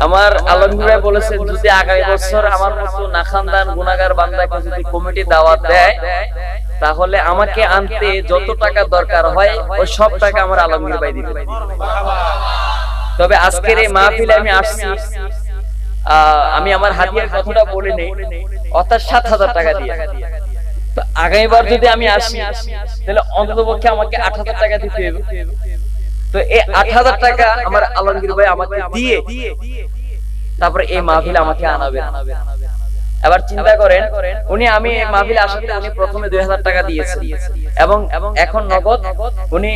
A: আমার আলমগীর ভাই বলেছেন যদি আগামী বছর আমার মতো নাখানদান গুনাহগার বান্দাকে যদি কমিটি দাওয়াত দেয়, তাহলে আমাকে আনতে যত টাকা দরকার হয় ওই সব টাকা আমার আলমগীর ভাই দিবে। তবে আজকের এই মাহফিলে আমি আসছি, আমি আমার হাদিয়ার কথাটা বলে নেই, অর্থাৎ 7000 টাকা দিয়ে। আগামীবার যদি আমি আসি তাহলে অন্ততপক্ষে আমাকে 8000 টাকা দিতে হবে। তো এই 8000 টাকা আমার আলমগীর ভাই আমাকে দিয়ে তারপরে এই মাহফিলে আমাকে আনাবেন। এবার চিন্তা করেন, আমি এই মাহফিলে আসাতে উনি প্রথমে 2000 টাকা দিয়েছেন এবং এখন নগদ উনি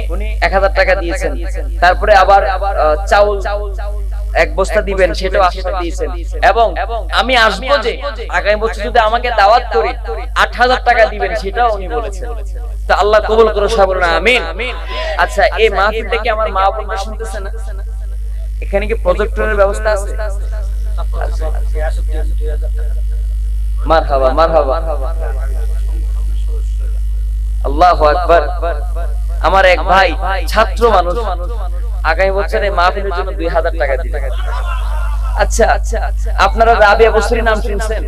A: 1000 টাকা দিয়েছেন। তারপরে আবার চাউল 1 বস্তা দিবেন, সেটাও 80 দিয়েছেন। এবং আমি আসবো যে আগামী বছর যদি আমাকে দাওয়াত করে 8000 টাকা দিবেন, সেটাও উনি বলেছেন। তো আল্লাহ কবুল করো, সবাই বলুন আমিন। আচ্ছা, এই মাহফিলটা কি আমার মা বোনরা শুনতেছেন না? এখানে কি প্রজেক্টরের ব্যবস্থা আছে? মারহাবা মারহাবা, আল্লাহু আকবার। আমার এক ভাই ছাত্র মানুষ, আগামী বছরে মাহফিলের জন্য 2000 টাকা দিবেন। আচ্ছা, আপনারা রাবিয়া বসরি নাম শুনছেন?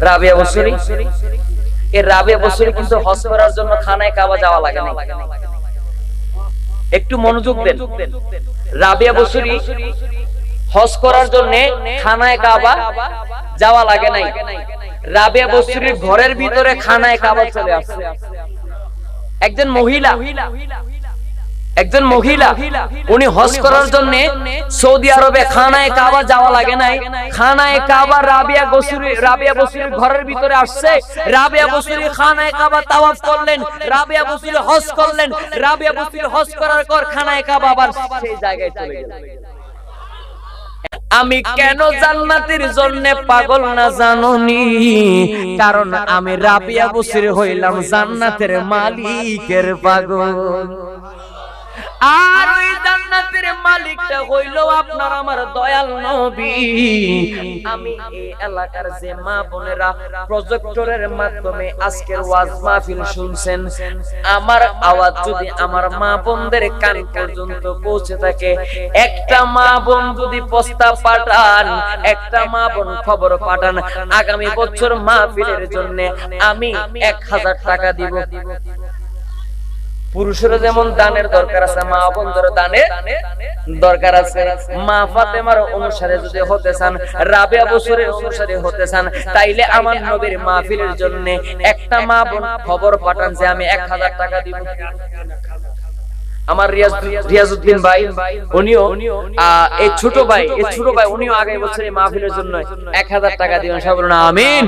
A: রাবিয়া বসরি, এই রাবিয়া বসরি কিন্তু হজ করার জন্য খানায় কাবা যাওয়া লাগে না। একটু মনোযোগ দেন। রাবিয়া বসরি হজ করার জন্য খানায়ে কাবা যাওয়া লাগে নাই। রাবিয়া বসরির ঘরের ভিতরে খানায়ে কাবা চলে আসছে। একজন মহিলা উনি হজ করার জন্য সৌদি আরবে খানায়ে কাবা যাওয়া লাগে নাই। খানায়ে কাবা রাবিয়া বসরির ঘরের ভিতরে আসছে। রাবিয়া বসরি খানায়ে কাবা তাওয়াফ করলেন, রাবিয়া বসরি হজ করলেন। রাবিয়া বসরি হজ করার পর খানায়ে কাবা আবার সেই জায়গায় চলে গেল। আমি কেন জান্নাতের জন্য পাগল না জানোনি? কারণ আমি রাবিয়া বসরি হইলাম জান্নাতের মালিকের পাগল। আর ওই জান্নাতের মালিকটা হইল আপনার আমার দয়াল নবী। আমি এই এলাকার যে মা বোনেরা প্রজেক্টরের মাধ্যমে আজকের ওয়াজ মাহফিল শুনছেন, আমার আওয়াজ যদি আমার মা বোনদের কান পর্যন্ত পৌঁছে থাকে, একটা মা বোন যদি প্রস্তাব পাঠান, একটা মা বোন খবর পাঠান, আগামী বছর মাহফিলের জন্য আমি 1000 টাকা দিব। পুরুষেরা যেমন দানের দরকার আছে, মা বোনদের দানের দরকার আছে। মা ফাতেমার অনুসারে যদি হতে চান, রাবিয়া বসরের অনুসারে হতে চান, তাইলে আমার নবীর মাহফিলের জন্য একটা মা বোন খবর পাঠান যে আমি 1000 টাকা দিব। আমার রিয়াজউদ্দিন ভাই উনিও এই ছোট ভাই উনিও আগামী বছরে মাহফিলের জন্য 1000 টাকা দিবেন। সবাই বলুন আমিন।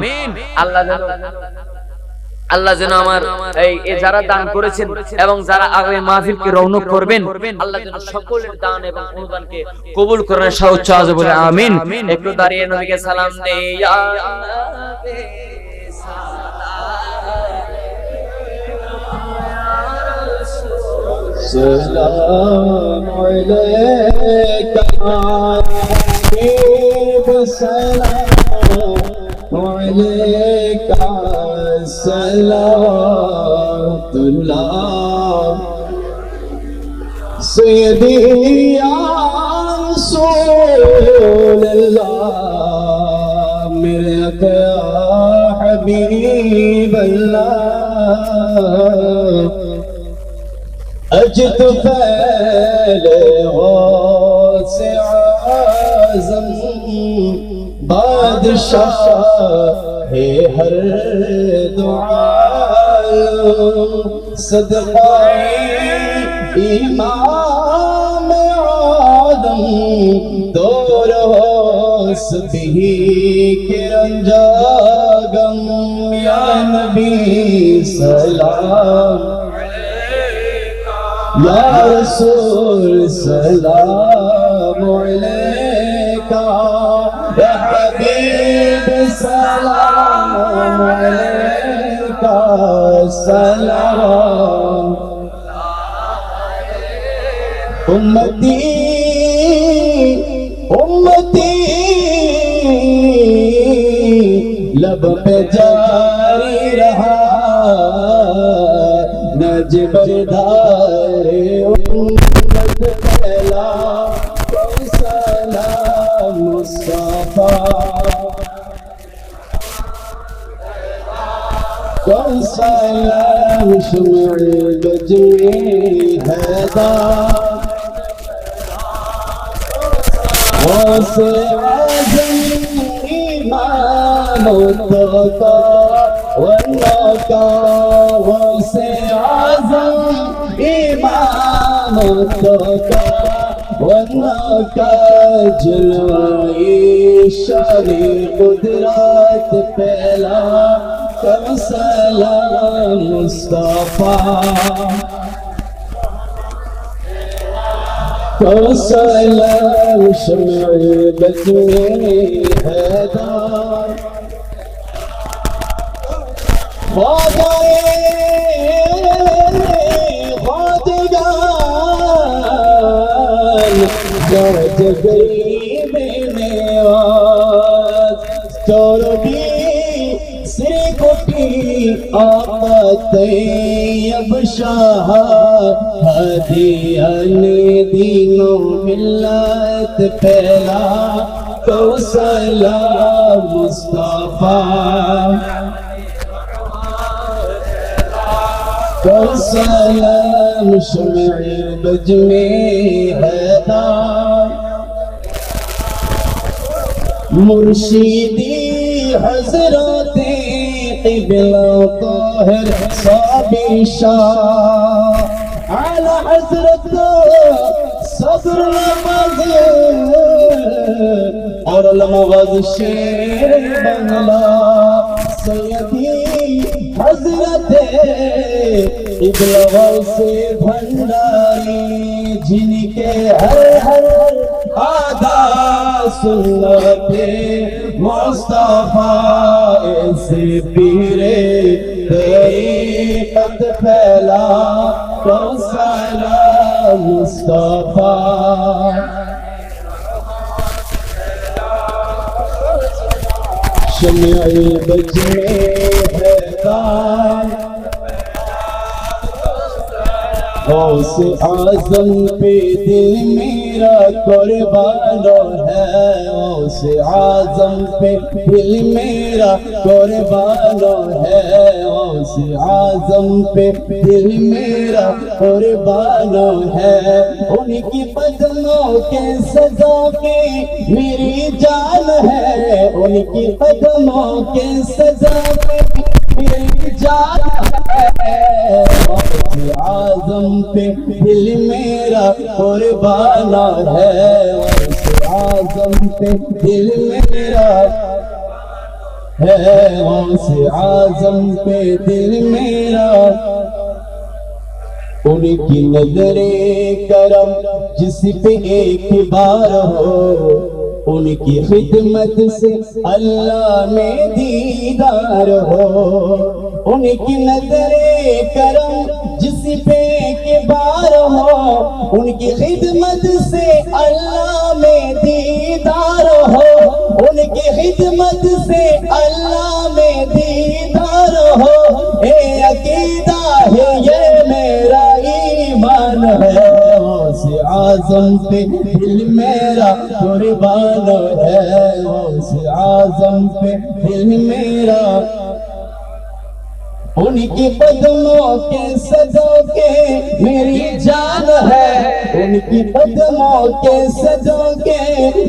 A: আল্লাহ যেন আমার এই যারা দান করেছেন এবং যারা আগামী মাহফিলকে রৌনক করবেন, আল্লাহ যেন সকলের দান এবং অনুদানকে কবুল করেন। সউচ্চ আওয়াজে বলে আমিন। একটু দাঁড়িয়ে নবীকে সালাম দেই। ইয়া নবী
B: সালাম আলাইকা হাবিব সালাম আলাইকা সালাতুল্লাহ সাইয়্যিদি ইয়া রাসূলুল্লাহ মেরে আকা হাবিবাল্লাহ أجد فعل سے اعظم بادشاہ ہے ہر دعا صدقہ امام آدم دور ہوس بھی کرنجاگم یا نبی سلام یا رسول سلام علیکہ یا حبیب سلام علیکہ سلام امتی لب پہ جاری رہا نجبردار امت پہلا سلام مصطفیٰ سلام شمع بجوی حیدر غوث اعظم امام التقیٰ والنقا غوث اعظم امام التقیٰ والنقا جلوۂ شان قدرت پہلا کر سلام مصطفیٰ کر سلام شمع بجوی حیدر خواجگان درج گئی میں نیاز چوربی سر کٹی آقا طیب شاہ ہدیان دین و ملت پھیلا تو سلام مصطفیٰ کو سلام شمع بج میں حیدار مرشدی حضرت قبلہ طاہر صابر شاہ اعلی حضرت صدر نماز اور المغز شیر بنگلہ سیدی حضرت قبلہ غوث بھنڈاری جن کے ہر آدھا سنت مصطفیٰ ایسے پیرے طریقت پھیلا تو سلام مصطفیٰ شمع بج میں حیدار غوث اعظم پہ دل میرا قربان ہے غوث اعظم پہ دل میرا قربان ہے غوث اعظم پہ دل میرا قربان ہے ان کی قدموں کے سجا کے میری جان ہے ان کی قدموں کے سجا کے میری جان ہے غوث اعظم پہ دل میرا قربان ہے غوث اعظم پہ دل میرا ہے غوث اعظم پہ دل میرا ان کی نظر کرم جس پہ ایک بار ہو ان کی خدمت سے اللہ میں دیدار ہو ان کی نظر کرم جس پہ ایک بار ہو ان کی خدمت سے اللہ میں دیدار ہو ان کی خدمت سے اللہ میں دیدار ہو اے عقیدہ ہے یہ میرا ایمان ہے غوث اعظم پہ دل میرا قربان ہے غوث اعظم پہ دل میرا ان کی قدموں کے سجوں کے میری جان ہے ان کی قدموں کے سجوں کے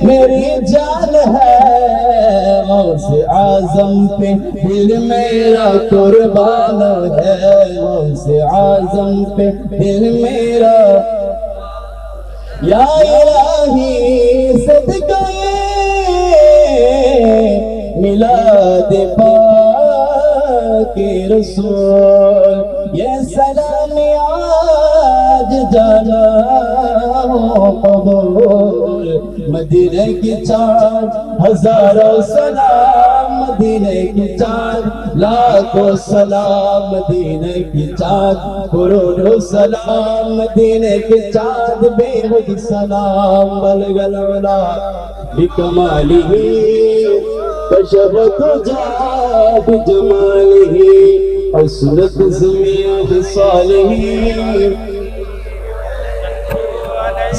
B: میری جان ہے غوث اعظم پہ دل میرا قربان ہے غوث اعظم پہ دل میرا یا الہی صدقہ میلاد پاک رسول یہ سلام آج جانا قبول مدینہ کی چاند ہزاروں سلام مدینہ کی چاند لاکھوں سلام مدینہ کی چاند کروڑوں سلام مدینہ کی چاند بے حد سلام بلغ العلا بکمالہ کشفت جا بجمالہ حسنت جمیع خصالہ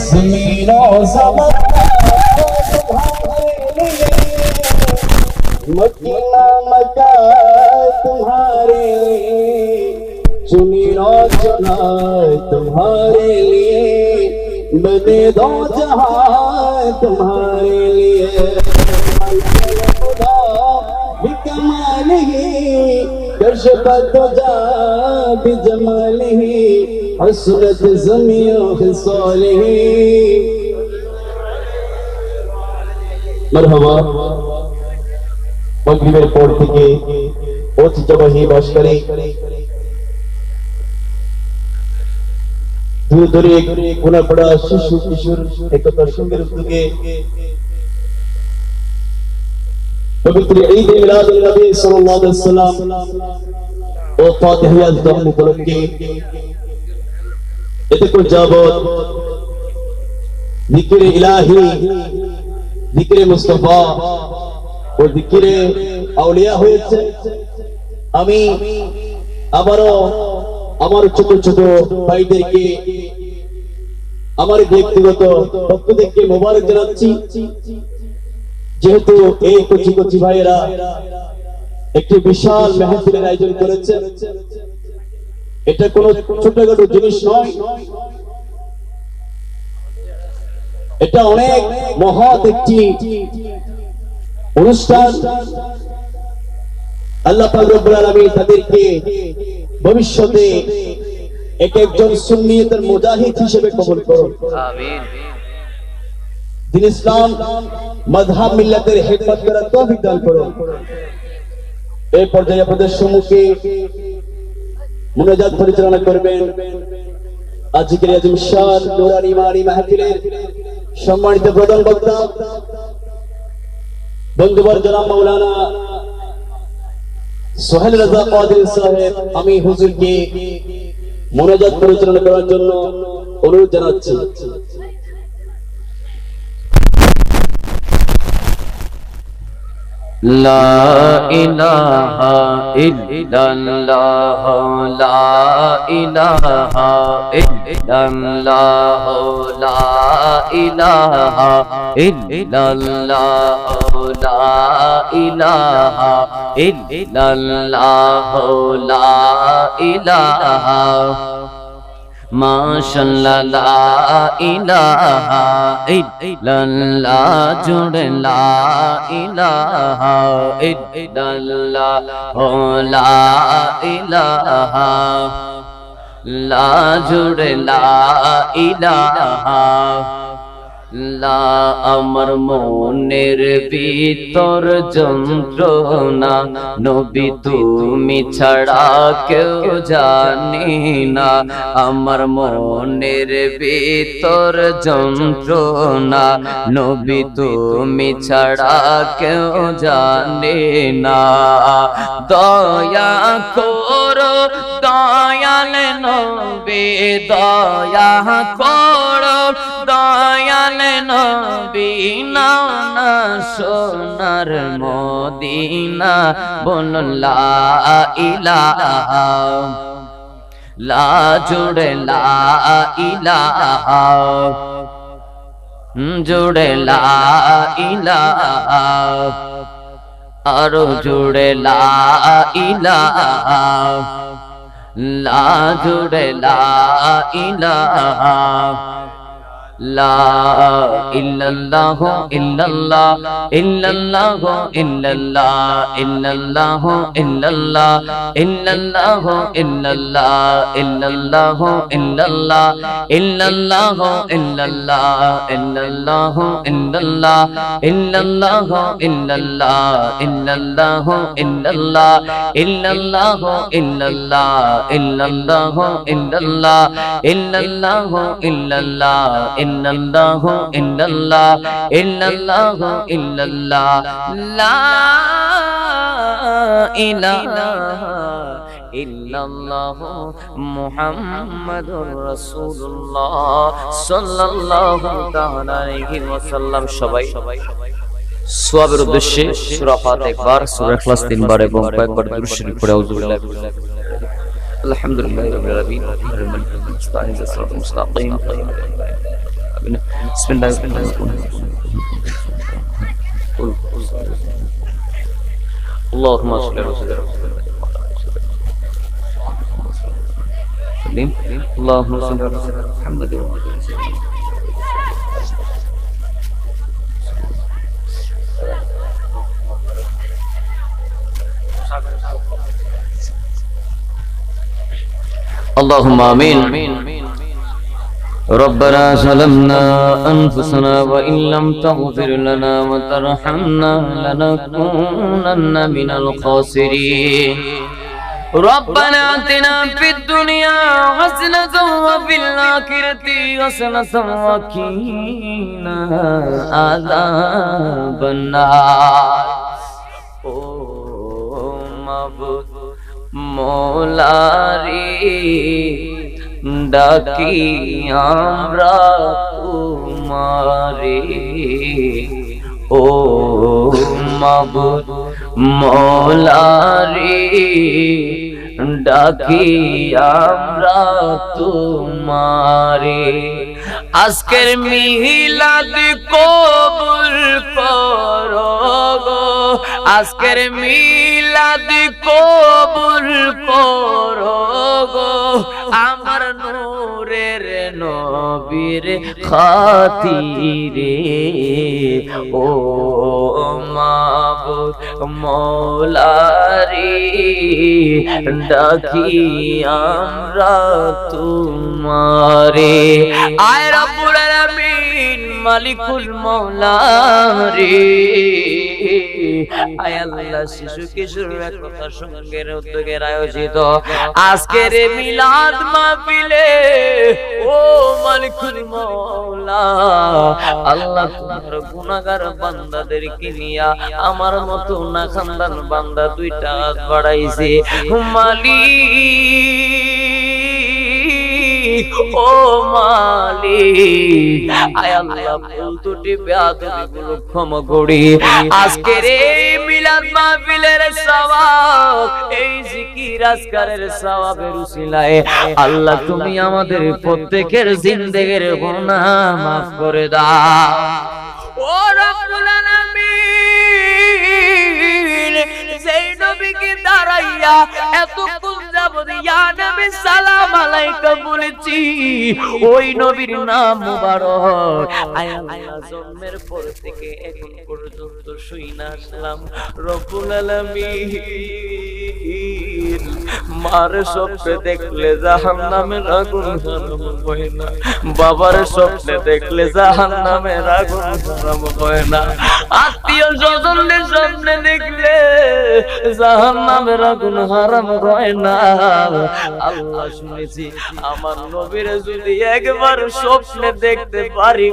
B: زمین و زمان تمہارے لیے مکینہ مکہ تمہارے لیے زمین و چنا تمہارے لیے بنے دو جہاں تمہارے لیے بکمالہ کشفت جا بجمالہ حسنت جمیع خصالہ مرحبا মাগরিবের পর থেকে ঐতিহ্যবাহী বাঁশখালী দূরে কোনাপাড়া শিশু কিশোর একতার সঙ্গের উদ্যোগে পবিত্র ঈদ মিলাদুন নবী সাল্লাল্লাহু আলাইহি ওয়াসাল্লাম ও ফাতিহিয়াত দম উপলক্ষে এতক্ষণ যাবত জিকিরে ইলাহি জিকিরে মুস্তাফা ও জিকিরে আউলিয়া হয়েছে আমি আবারো আমার ছোট ছোট ভাইদেরকে আমার ব্যক্তিগত পক্ষ থেকে মোবারক জানাচ্ছি যেহেতু এই কচি কচি ভাইয়েরা একটি বিশাল মেহফিলের আয়োজন করেছে এটা কোনো ছোটখাটো জিনিস নয়, এটা অনেক মহৎ একটি অনুষ্ঠান। আল্লাহ পাক রব্বুল আলামিন তাদেরকে ভবিষ্যতে একজন সুন্নিয়তের মুজাহিদ হিসেবে কবুল করুন।
A: আমিন।
B: দিন ইসলাম মাযহাব মিল্লাতের খিদমত করার তৌফিক দান করুন। এই পর্যায়ে আপনাদের সম্মুখে মুনাজাত পরিচালনা করবেন আজকের আজিম শান নুরানি মানি মাহফিলের সম্মানিত প্রধান বক্তা বন্ধুবর জনাব মাওলানা সোহেল রাজা কাদের সাহেব। আমি হুজুরকে মুনাজাত পরিচালনা করার জন্য অনুরোধ জানাচ্ছি।
A: লা ইলাহা ইল্লাল্লাহ, লা ইলাহা ইল্লাল্লাহ, লা ইলাহা ইল্লাল্লাহ, লা ইলাহা ইল্লাল্লাহ, লা ইলাহা মাশাআল্লাহ, লা ইলাহা ইল্লাল্লাহ, জুড়ে লা ইলাহা ইল্লাল্লাহ, লা ইলাহা, লা জুড়ে লা ইলাহা, লা আমার মনের ভিতর যন্ত্রণা, নবী তুমি ছাড়া কেউ জানি না। আমার মনের ভিতর যন্ত্রণা, নবী তুমি ছাড়া কেউ জানি না। দয়া করো দয়াল নবী, দয়া করো দয়াল নবী, নাও না সোনার মদিনা, বলো লা ইলাহা, লা জুড়ে লা ইলাহা, জুড়ে লা ইলাহা, আরো জুড়ে লা ইলাহা, লা জুড়ে লা ইলাহা, লা ইল্লাল্লাহু ইল্লাল্লাহ, ইল্লাল্লাহু ইল্লাল্লাহ, ইল্লাল্লাহু ইল্লাল্লাহ, ইল্লাল্লাহু ইল্লাল্লাহ, ইল্লাল্লাহু ইল্লাল্লাহ, ইল্লাল্লাহু ইল্লাল্লাহ, ইল্লাল্লাহু ইল্লাল্লাহ, ইল্লাল্লাহু ইল্লাল্লাহ, ইল্লাল্লাহু ইল্লাল্লাহ, ইল্লাল্লাহু ইল্লাল্লাহ, ইল্লাল্লাহু ইল্লাল্লাহ, ইল্লাল্লাহু ইল্লাল্লাহ, ইল্লাল্লাহু ইল্লাল্লাহ, ইল্লাল্লাহু ইল্লাল্লাহ, লা ইলাহা ইল্লাল্লাহু মুহাম্মাদুর রাসূলুল্লাহ সাল্লাল্লাহু তাআলা আলাইহি ওয়াসাল্লাম। সবাই সওয়াবের উদ্দেশ্যে সূরা ফাতিহা একবার, সূরা ইখলাস তিনবার এবং কয়েকবার দুরূদ শরীফ পড়ে আউযু বিল্লাহি মিনাশ শাইতানির রাজিম। আলহামদুলিল্লাহি রাব্বিল আলামিন, মুস্তাহিন সিরাতাল মুস্তাকিম, اللهم صل على سيدنا محمد، اللهم صل على سيدنا محمد. اللهم آمين. ربنا ظلمنا أنفسنا وإن لم تغفر لنا وترحمنا لنكونن من الخاسرين. ربنا آتنا في الدنيا حسنة وفي الآخرة حسنة وقنا عذاب النار. ও মাবুদ মৌলারি ডাকি আমরা তোমারে, ও মাবুদ মৌলারি ডাকি আমরা তোমারে। আজকের মিলাদ কবুল করো গো, আজকের মিলাদ কবুল করো গো, আমার নূরের নবীর খাতিরে ও মাবুদ মৌলারি ডাকি আমরা তোমারে। আয় রব্বুল আলামিন মালিকুল মৌলা রে, আয় আল্লাহ শিশু কিশোর একতা সঙ্গের উদ্যোগের আয়োজিত আজকের মিলাদ মাহফিলে ও মালিকুল মৌলা আল্লাহ তোমার গুনাহগার বান্দাদেরকে নিয়া আমার মতো না খানদান বান্দা দুইটা হাত বাড়াইছে মালিক ও মালিক, আয় আল্লাহ ভুল ত্রুটি বেয়াদবিগুলো ক্ষমা করি। আজকের এই মিলাদ মাহফিলের সওয়াব, এই জিকির আজকারের সওয়াবের উসিলায় আল্লাহ তুমি আমাদের প্রত্যেকের জিন্দেগির গুনাহ মাফ করে দাও ও রব্বুল আলামিন। সেই নবীকে দাঁড়াইয়া এতক্ষণ যাবত ইয়া নবী সালাম আলাইকা বলেছি, ওই নবীর নাম মুবারক আয় আল্লাহ জন্মের পর থেকে এখন পর্যন্ত শুইনা আসলাম রব্বুল আলামিন। মার স্বপ্নে দেখলে জাহান্নামের আগুন হারাম হয় না, বাবার স্বপ্নে দেখলে জাহান্নামের আগুন হারাম হয় না, আত্মীয় স্বজনদের স্বপ্নে দেখলে জাহান্নামের আগুন হারাম হয় না। আল্লাহ শুনেছি আমার নবীর যদি একবার স্বপ্নে দেখতে পারি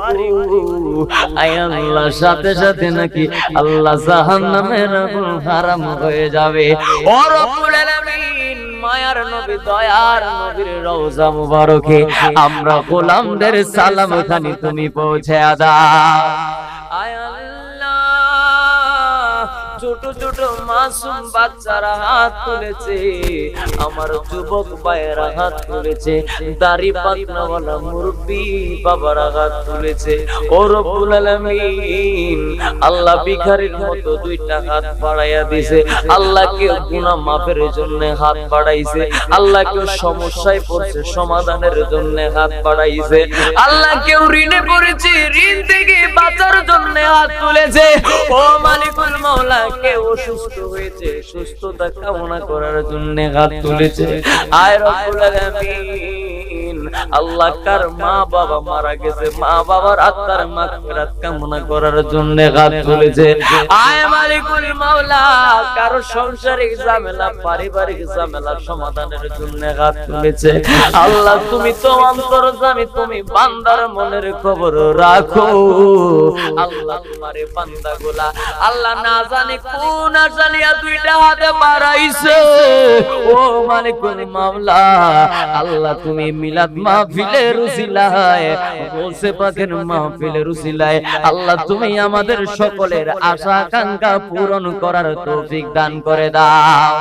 A: আয় আল্লাহ সাথে সাথে নাকি আল্লাহ জাহান্নামের আগুন হারাম হয়ে যাবে ও রব্বুল আলামিন। মায়ার নবী দয়ার নবীর রওজা মুবারকে আমরা গোলামদের সালাম খানি তুমি পৌঁছে দাও আয় আল্লাহ। ছোট ছোট মাসুম বাচ্চারা হাত তুলেছে, আমার যুবক ভাইয়েরা হাত তুলেছে, দাড়ি পাকনাওয়ালা মুরব্বি বাবারা হাত তুলেছে ও রব্বুল আলামিন। আল্লাহ ভিখারির মতো দুইটা হাত বাড়াইয়া দিয়েছে, আল্লাহ কেউ গুনাহ মাফের জন্য হাত বাড়াইছে, আল্লাহ কেউ সমস্যায় পড়ছে সমাধানের জন্য হাত বাড়াইছে, আল্লাহ কেউ ঋণে পড়েছে ঋণ থেকে বাঁচার জন্য হাত তুলেছে ও মালিকুল মৌলা, কেউ অসুস্থ হয়েছে সুস্থতা কামনা করার জন্য হাত তুলেছে আয় রব্বুল আলামিন। আল্লাহ কার মা বাবা মারা গেছে, মা বাবার আত্মার মাগফিরাত কামনা করার জন্য হাত তুলেছে আয় মালিকুল মৌলা। কারো সাংসারিক ঝামেলা পারিবারিক ঝামেলা সমাধানের জন্য হাত তুলেছে আল্লাহ। তুমি তো অন্তর্যামী, তুমি বান্দার মনের খবর রাখো আল্লাহ। তোমারে বান্দাগুলা আল্লাহ না জানি কোন আশালিয়া দুইটা হাতে বাড়াইছে ও মালিকুল মাওলা। আল্লাহ তুমি মিলাদ মাহফিলের উসিলায় বলছে পাকের মাহফিলের উসিলায় আল্লাহ তুমি আমাদের সকলের আশা আকাঙ্ক্ষা পূরণ করার তৌফিক দান করে দাও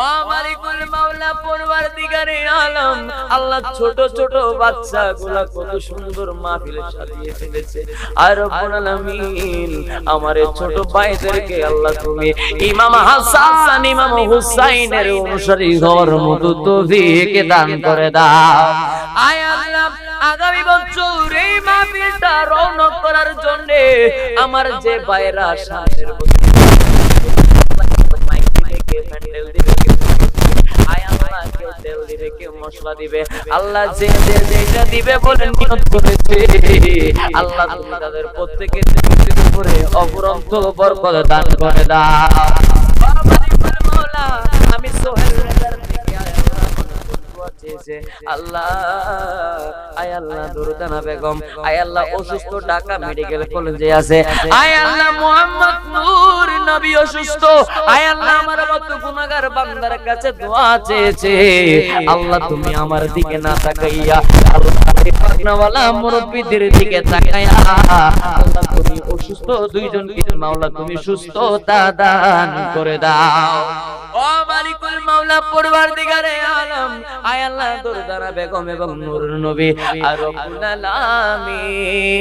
A: ও মালিকুল মাওলা পরওয়ারদিগারে আলম। আল্লাহ ছোট ছোট বাচ্চাগুলা কত সুন্দর মাহফিলে সাজিয়ে ফেলেছে আর রব্বুল আলামিন আমার ছোট ভাইদেরকে আল্লাহ তুমি ইমাম হাসান ইমাম হুসাইনের অনুসারী হওয়ার মতো তৌফিক দান করে দাও আয় আল্লাহ। আগামী বছর এই মাহফিলটা রওনা করার জন্য আমার যে ভাইরা সামনের প্যান্ডেল দিবে, আয় আল্লাহ কেউ তেল দিবে কেউ মশলা দিবে, আল্লাহ যে যেটা দিবে বলেন নিয়ত করেছে আল্লাহ তুমি তাদের প্রত্যেকের উপরে অপরন্ত বরকত দান করে দাও। আমি সোহেল রেজার থেকে আল্লাহ আয় আল্লাহ দুরুদানা বেগম আয় আল্লাহ অসুস্থ ঢাকা মেডিকেল কলেজে আছে, আয় আল্লাহ মুহাম্মদ নূর নবী অসুস্থ, আয় আল্লাহ আমার মতো গুনাহগার বান্দার কাছে দোয়া চেয়েছে আল্লাহ তুমি আমার দিকে না তাকাইয়া আল্লাহ পাকনাওয়ালা মুরব্বিদের দিকে তাকাইয়া আল্লাহ তুমি অসুস্থ দুইজনকে মাওলা তুমি সুস্থতা দান করে দাও। ও মালিকুল মাওলা পরওয়ারদিগারে আলম, আয় আল্লাহ দুরদারা বেগম এবং নূরুন নবী আর রব্বুল আলামিন,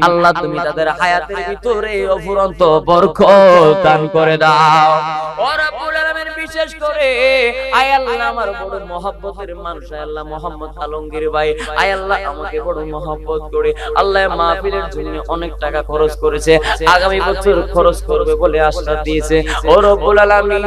A: আল্লাহ তুমি তাদের হায়াতের ভিতরে অফুরন্ত বরকত দান করে দাও। ও রব্বুল আলামিন, বিশেষ করে আয় আল্লাহ আমার বড় মহব্বতের মানুষ আয় আল্লাহ মোহাম্মদ আলমগীর ভাই, আয় আল্লাহ আমাকে বড় মহব্বত করে আল্লাহ মাহফিলের জন্য অনেক টাকা খরচ করেছে, আগামী বছর খরচ করবে বলে আশ্বাস দিয়েছে। ও রব্বুল আলামিন,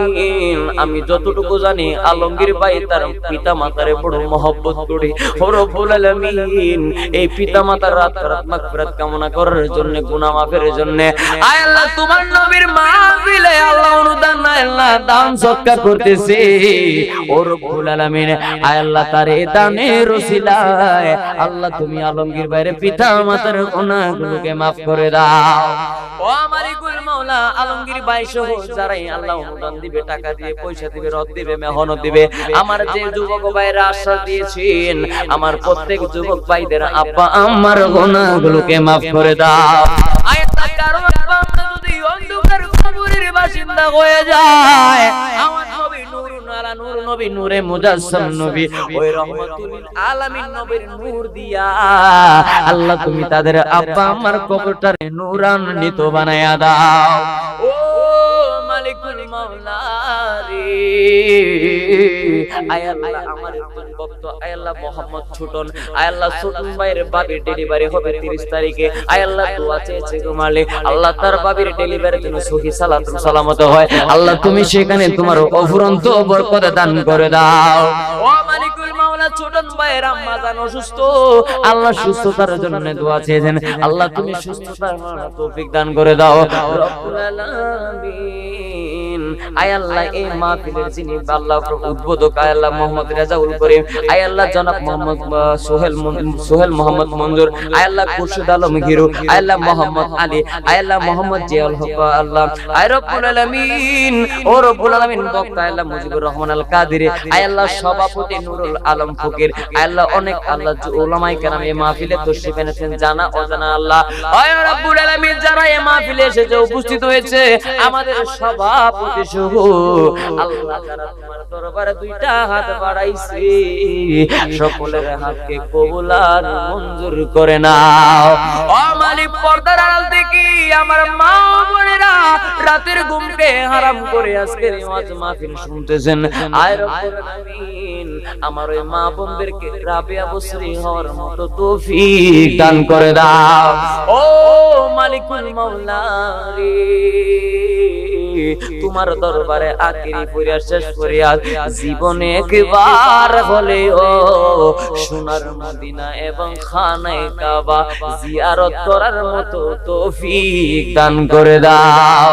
A: আমি যতটুকু জানি আলমগীর ভাই তার পিতা মাতারে বড় মহব্বত করে। ও রব্বুল আলামিন, এই পিতা মাতার রাত মাগফিরাত কামনা করার জন্য, গুনাহ মাফের জন্য আয় আল্লাহ তোমার নবীর মাহফিলে আল্লাহ অনুদান আল্লাহ দান সদকা করতেছে। ও রব্বুল আলামিন, আয় আল্লাহ তার এই দানের ওসিলায় আল্লাহ তুমি আলমগীর ভাইয়ের পিতা মাতার গুনাহগুলোকে maaf করে দাও। ও মালিকুল মাওলা, আলমগীর ভাই সহ যারাই আল্লাহ অনুদান দিবে, টাকা দিয়ে, পয়সা দিবে, রদ দিবে, মেহনত দিবে, আমার যে যুবক ভাইরা আশ্বাস দিয়েছেন, আমার প্রত্যেক যুবক ভাইদের আব্বা আমার গুনাহগুলোকে maaf করে দাও। আয় কারো আব্বা আম্মা যদি অন্ধকার কবরের বাসিন্দা হয়ে যায়, আমার নবী নূরুন আলা নূর নবী নূরে মুজাসসাম নবী ওই রহমাতুল আলামিন নবীর নূর দিয়া আল্লাহ তুমি তাদের আব্বা আমার কবরটারে নূরান্বিত বানায়া দাও। ও মালিকুল মাওলা রে, আয় আল্লাহ আমার একজন ভক্ত আয় আল্লাহ মোহাম্মদ ছোটন, আয় আল্লাহ ছোটন ভাইয়ের বাবির ডেলিভারি হবে 30 তারিখে, আয় আল্লাহ দোয়া চেয়েছে গো মালিক, আল্লাহ তার বাবির ডেলিভারির জন্য সহি সালামত হয়, আল্লাহ তুমি সেখানে তোমার অফুরন্ত বরকত দান করে দাও। ও মালিকুল মাওলা, ছোটন ভাইয়ের আম্মা জান অসুস্থ, আল্লাহ সুস্থতার জন্য দোয়া চেয়েছেন, আল্লাহ তুমি সুস্থতার তৌফিক দান করে দাও। রব্বুল আলামিন, আয় আল্লাহ এই মাহফিলের যিনি আল্লাহ উদ্বোধক আয় আল্লাহ মোহাম্মদ রেজাউল করিম, আয় আল্লাহ জনাব মোহাম্মদ সোহেল মোহাম্মদ মঞ্জুর, আয় আল্লাহ খুরশিদ আলম হিরু, আয় আল্লাহ মোহাম্মদ আলী, আয় আল্লাহ মোহাম্মদ জিয়াউল হক, আল্লাহ আয় রব্বুল আলামিন, ও রব্বুল আলামিন বক্তা আয় আল্লাহ মুজিবুর রহমান আল কাদিরি, আয় আল্লাহ সভাপতি নুরুল আলম ফকির, আয় আল্লাহ অনেক আল্লাহ উলামায়ে কেরাম এই মাহফিলে তশরিফ এনেছেন, জানা অজানা আল্লাহ আয় রব্বুল আলামিন, যারা এই মাহফিলে এসেছে উপস্থিত হয়েছে, আমাদের সভাপতি সহ আল্লাহ যারা তোমার দরবারে দুইটা হাত বাড়াইছে, সকলের হাতকে কবুল আর মঞ্জুর করে নাও। ও মালিক, পর্দার আড়াল থেকে আমার মা বোনেরা রাতের ঘুমকে হারাম করে আজকের ওয়াজ মাহফিল শুনতেছেন, আয় রব্বুল আলামিন আমার ওই মা বোনদেরকে রাবিয়া বসরি হওয়ার মতো তৌফিক দান করে দাও। ও মালিকুল মাওলা রে, তোমার দরবারে আখিরি ফরিয়াদ, শেষ ফরিয়াদ, জীবনে একবার হলেও সোনার মদিনা এবং খানায়ে কাবা জিয়ারত করার মতো তৌফিক দান করে দাও।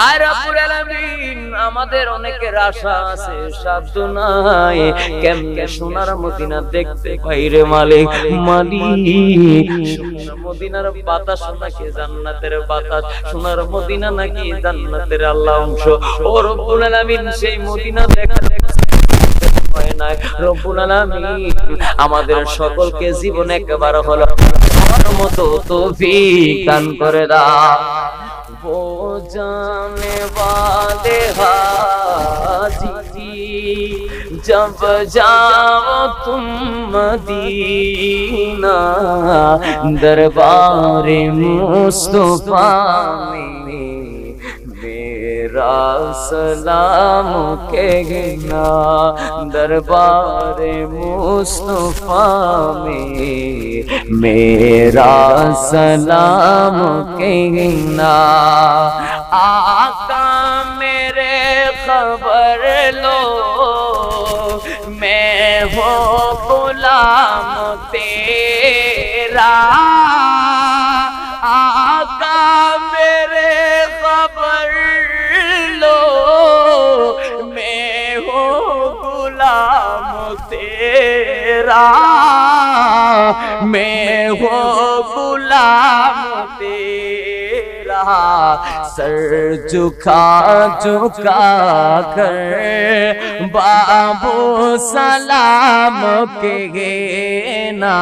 A: আর রব্বুল আলামিন, আমাদের অনেকের আশা আছে, সাধ্য নাই, কেমনে সোনার মদিনা দেখতে পাইরে মালিক, মালিক সোনার মদিনার বাতাস নাকি জান্নাতের বাতাস, সোনার মদিনা নাকি জান্নাতের আল্লাহ অংশ। ও রব্বুল আলামিন, সেই মদিনা দেখার হয় না, রব্বুল আলামিন আমাদের সকলকে জীবনে একবার হলো আমার মতো তৌফিক দান করে দাও। वो जाने वाले हाजी जब जाओ तुम मदीना, दरबार मुस्तफा में मेरा सलाम कहना, दरबार मुस्तफा में मेरा सलाम कहना। आका मेरे खबर लो, मैं हो गुलाम तेरा, आका मेरे खबर लो, मैं हो गुलाम तेरा, मैं हो गुलाम तेरा, सर झुका झुका कर बाबू सलाम कहना,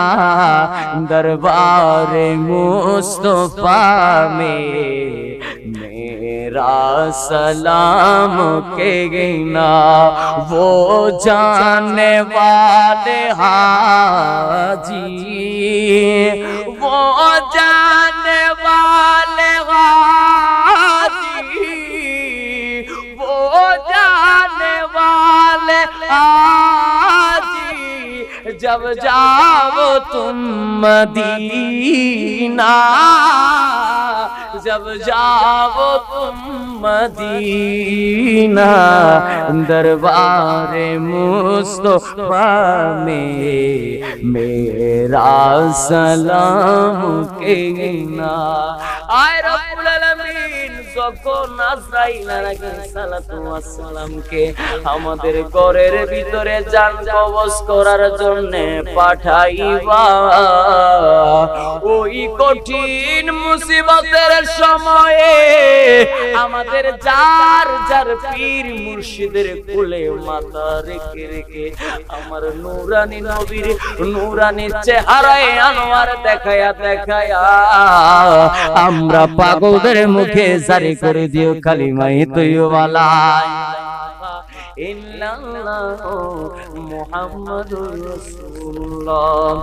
A: दरबार मुस्तफा में मेरा सलाम कहना वो जाने वाले हाजी वो जाने वाले हाजी वो जाने वाले हाजी जब जाओ तुम मदीना जब जाओ तुम मदीना दरबार मुस्तफा में मेरा सलाम कहना आय रब्बुल आलामीन যখন আজরাইল আলাইহিস সালাতু ওয়াস সালামকে আমাদের ঘরের ভিতরে জান কবজ করার জন্য পাঠাইবা ওই কঠিন মুসিবতের সময়ে আমাদের যার যার পীর মুর্শিদের কোলে মাথা রেখে রেখে আমার নূরানী নবীর নূরানী চেহারায় আনোয়ার দেখায়া দেখায়া আমরা পাগলদের মুখে জারি করে দিও কালিমায়ে তৈয়বা লা ইলাহা ইল্লাল্লাহু মুহাম্মাদুর রাসূলুল্লাহ।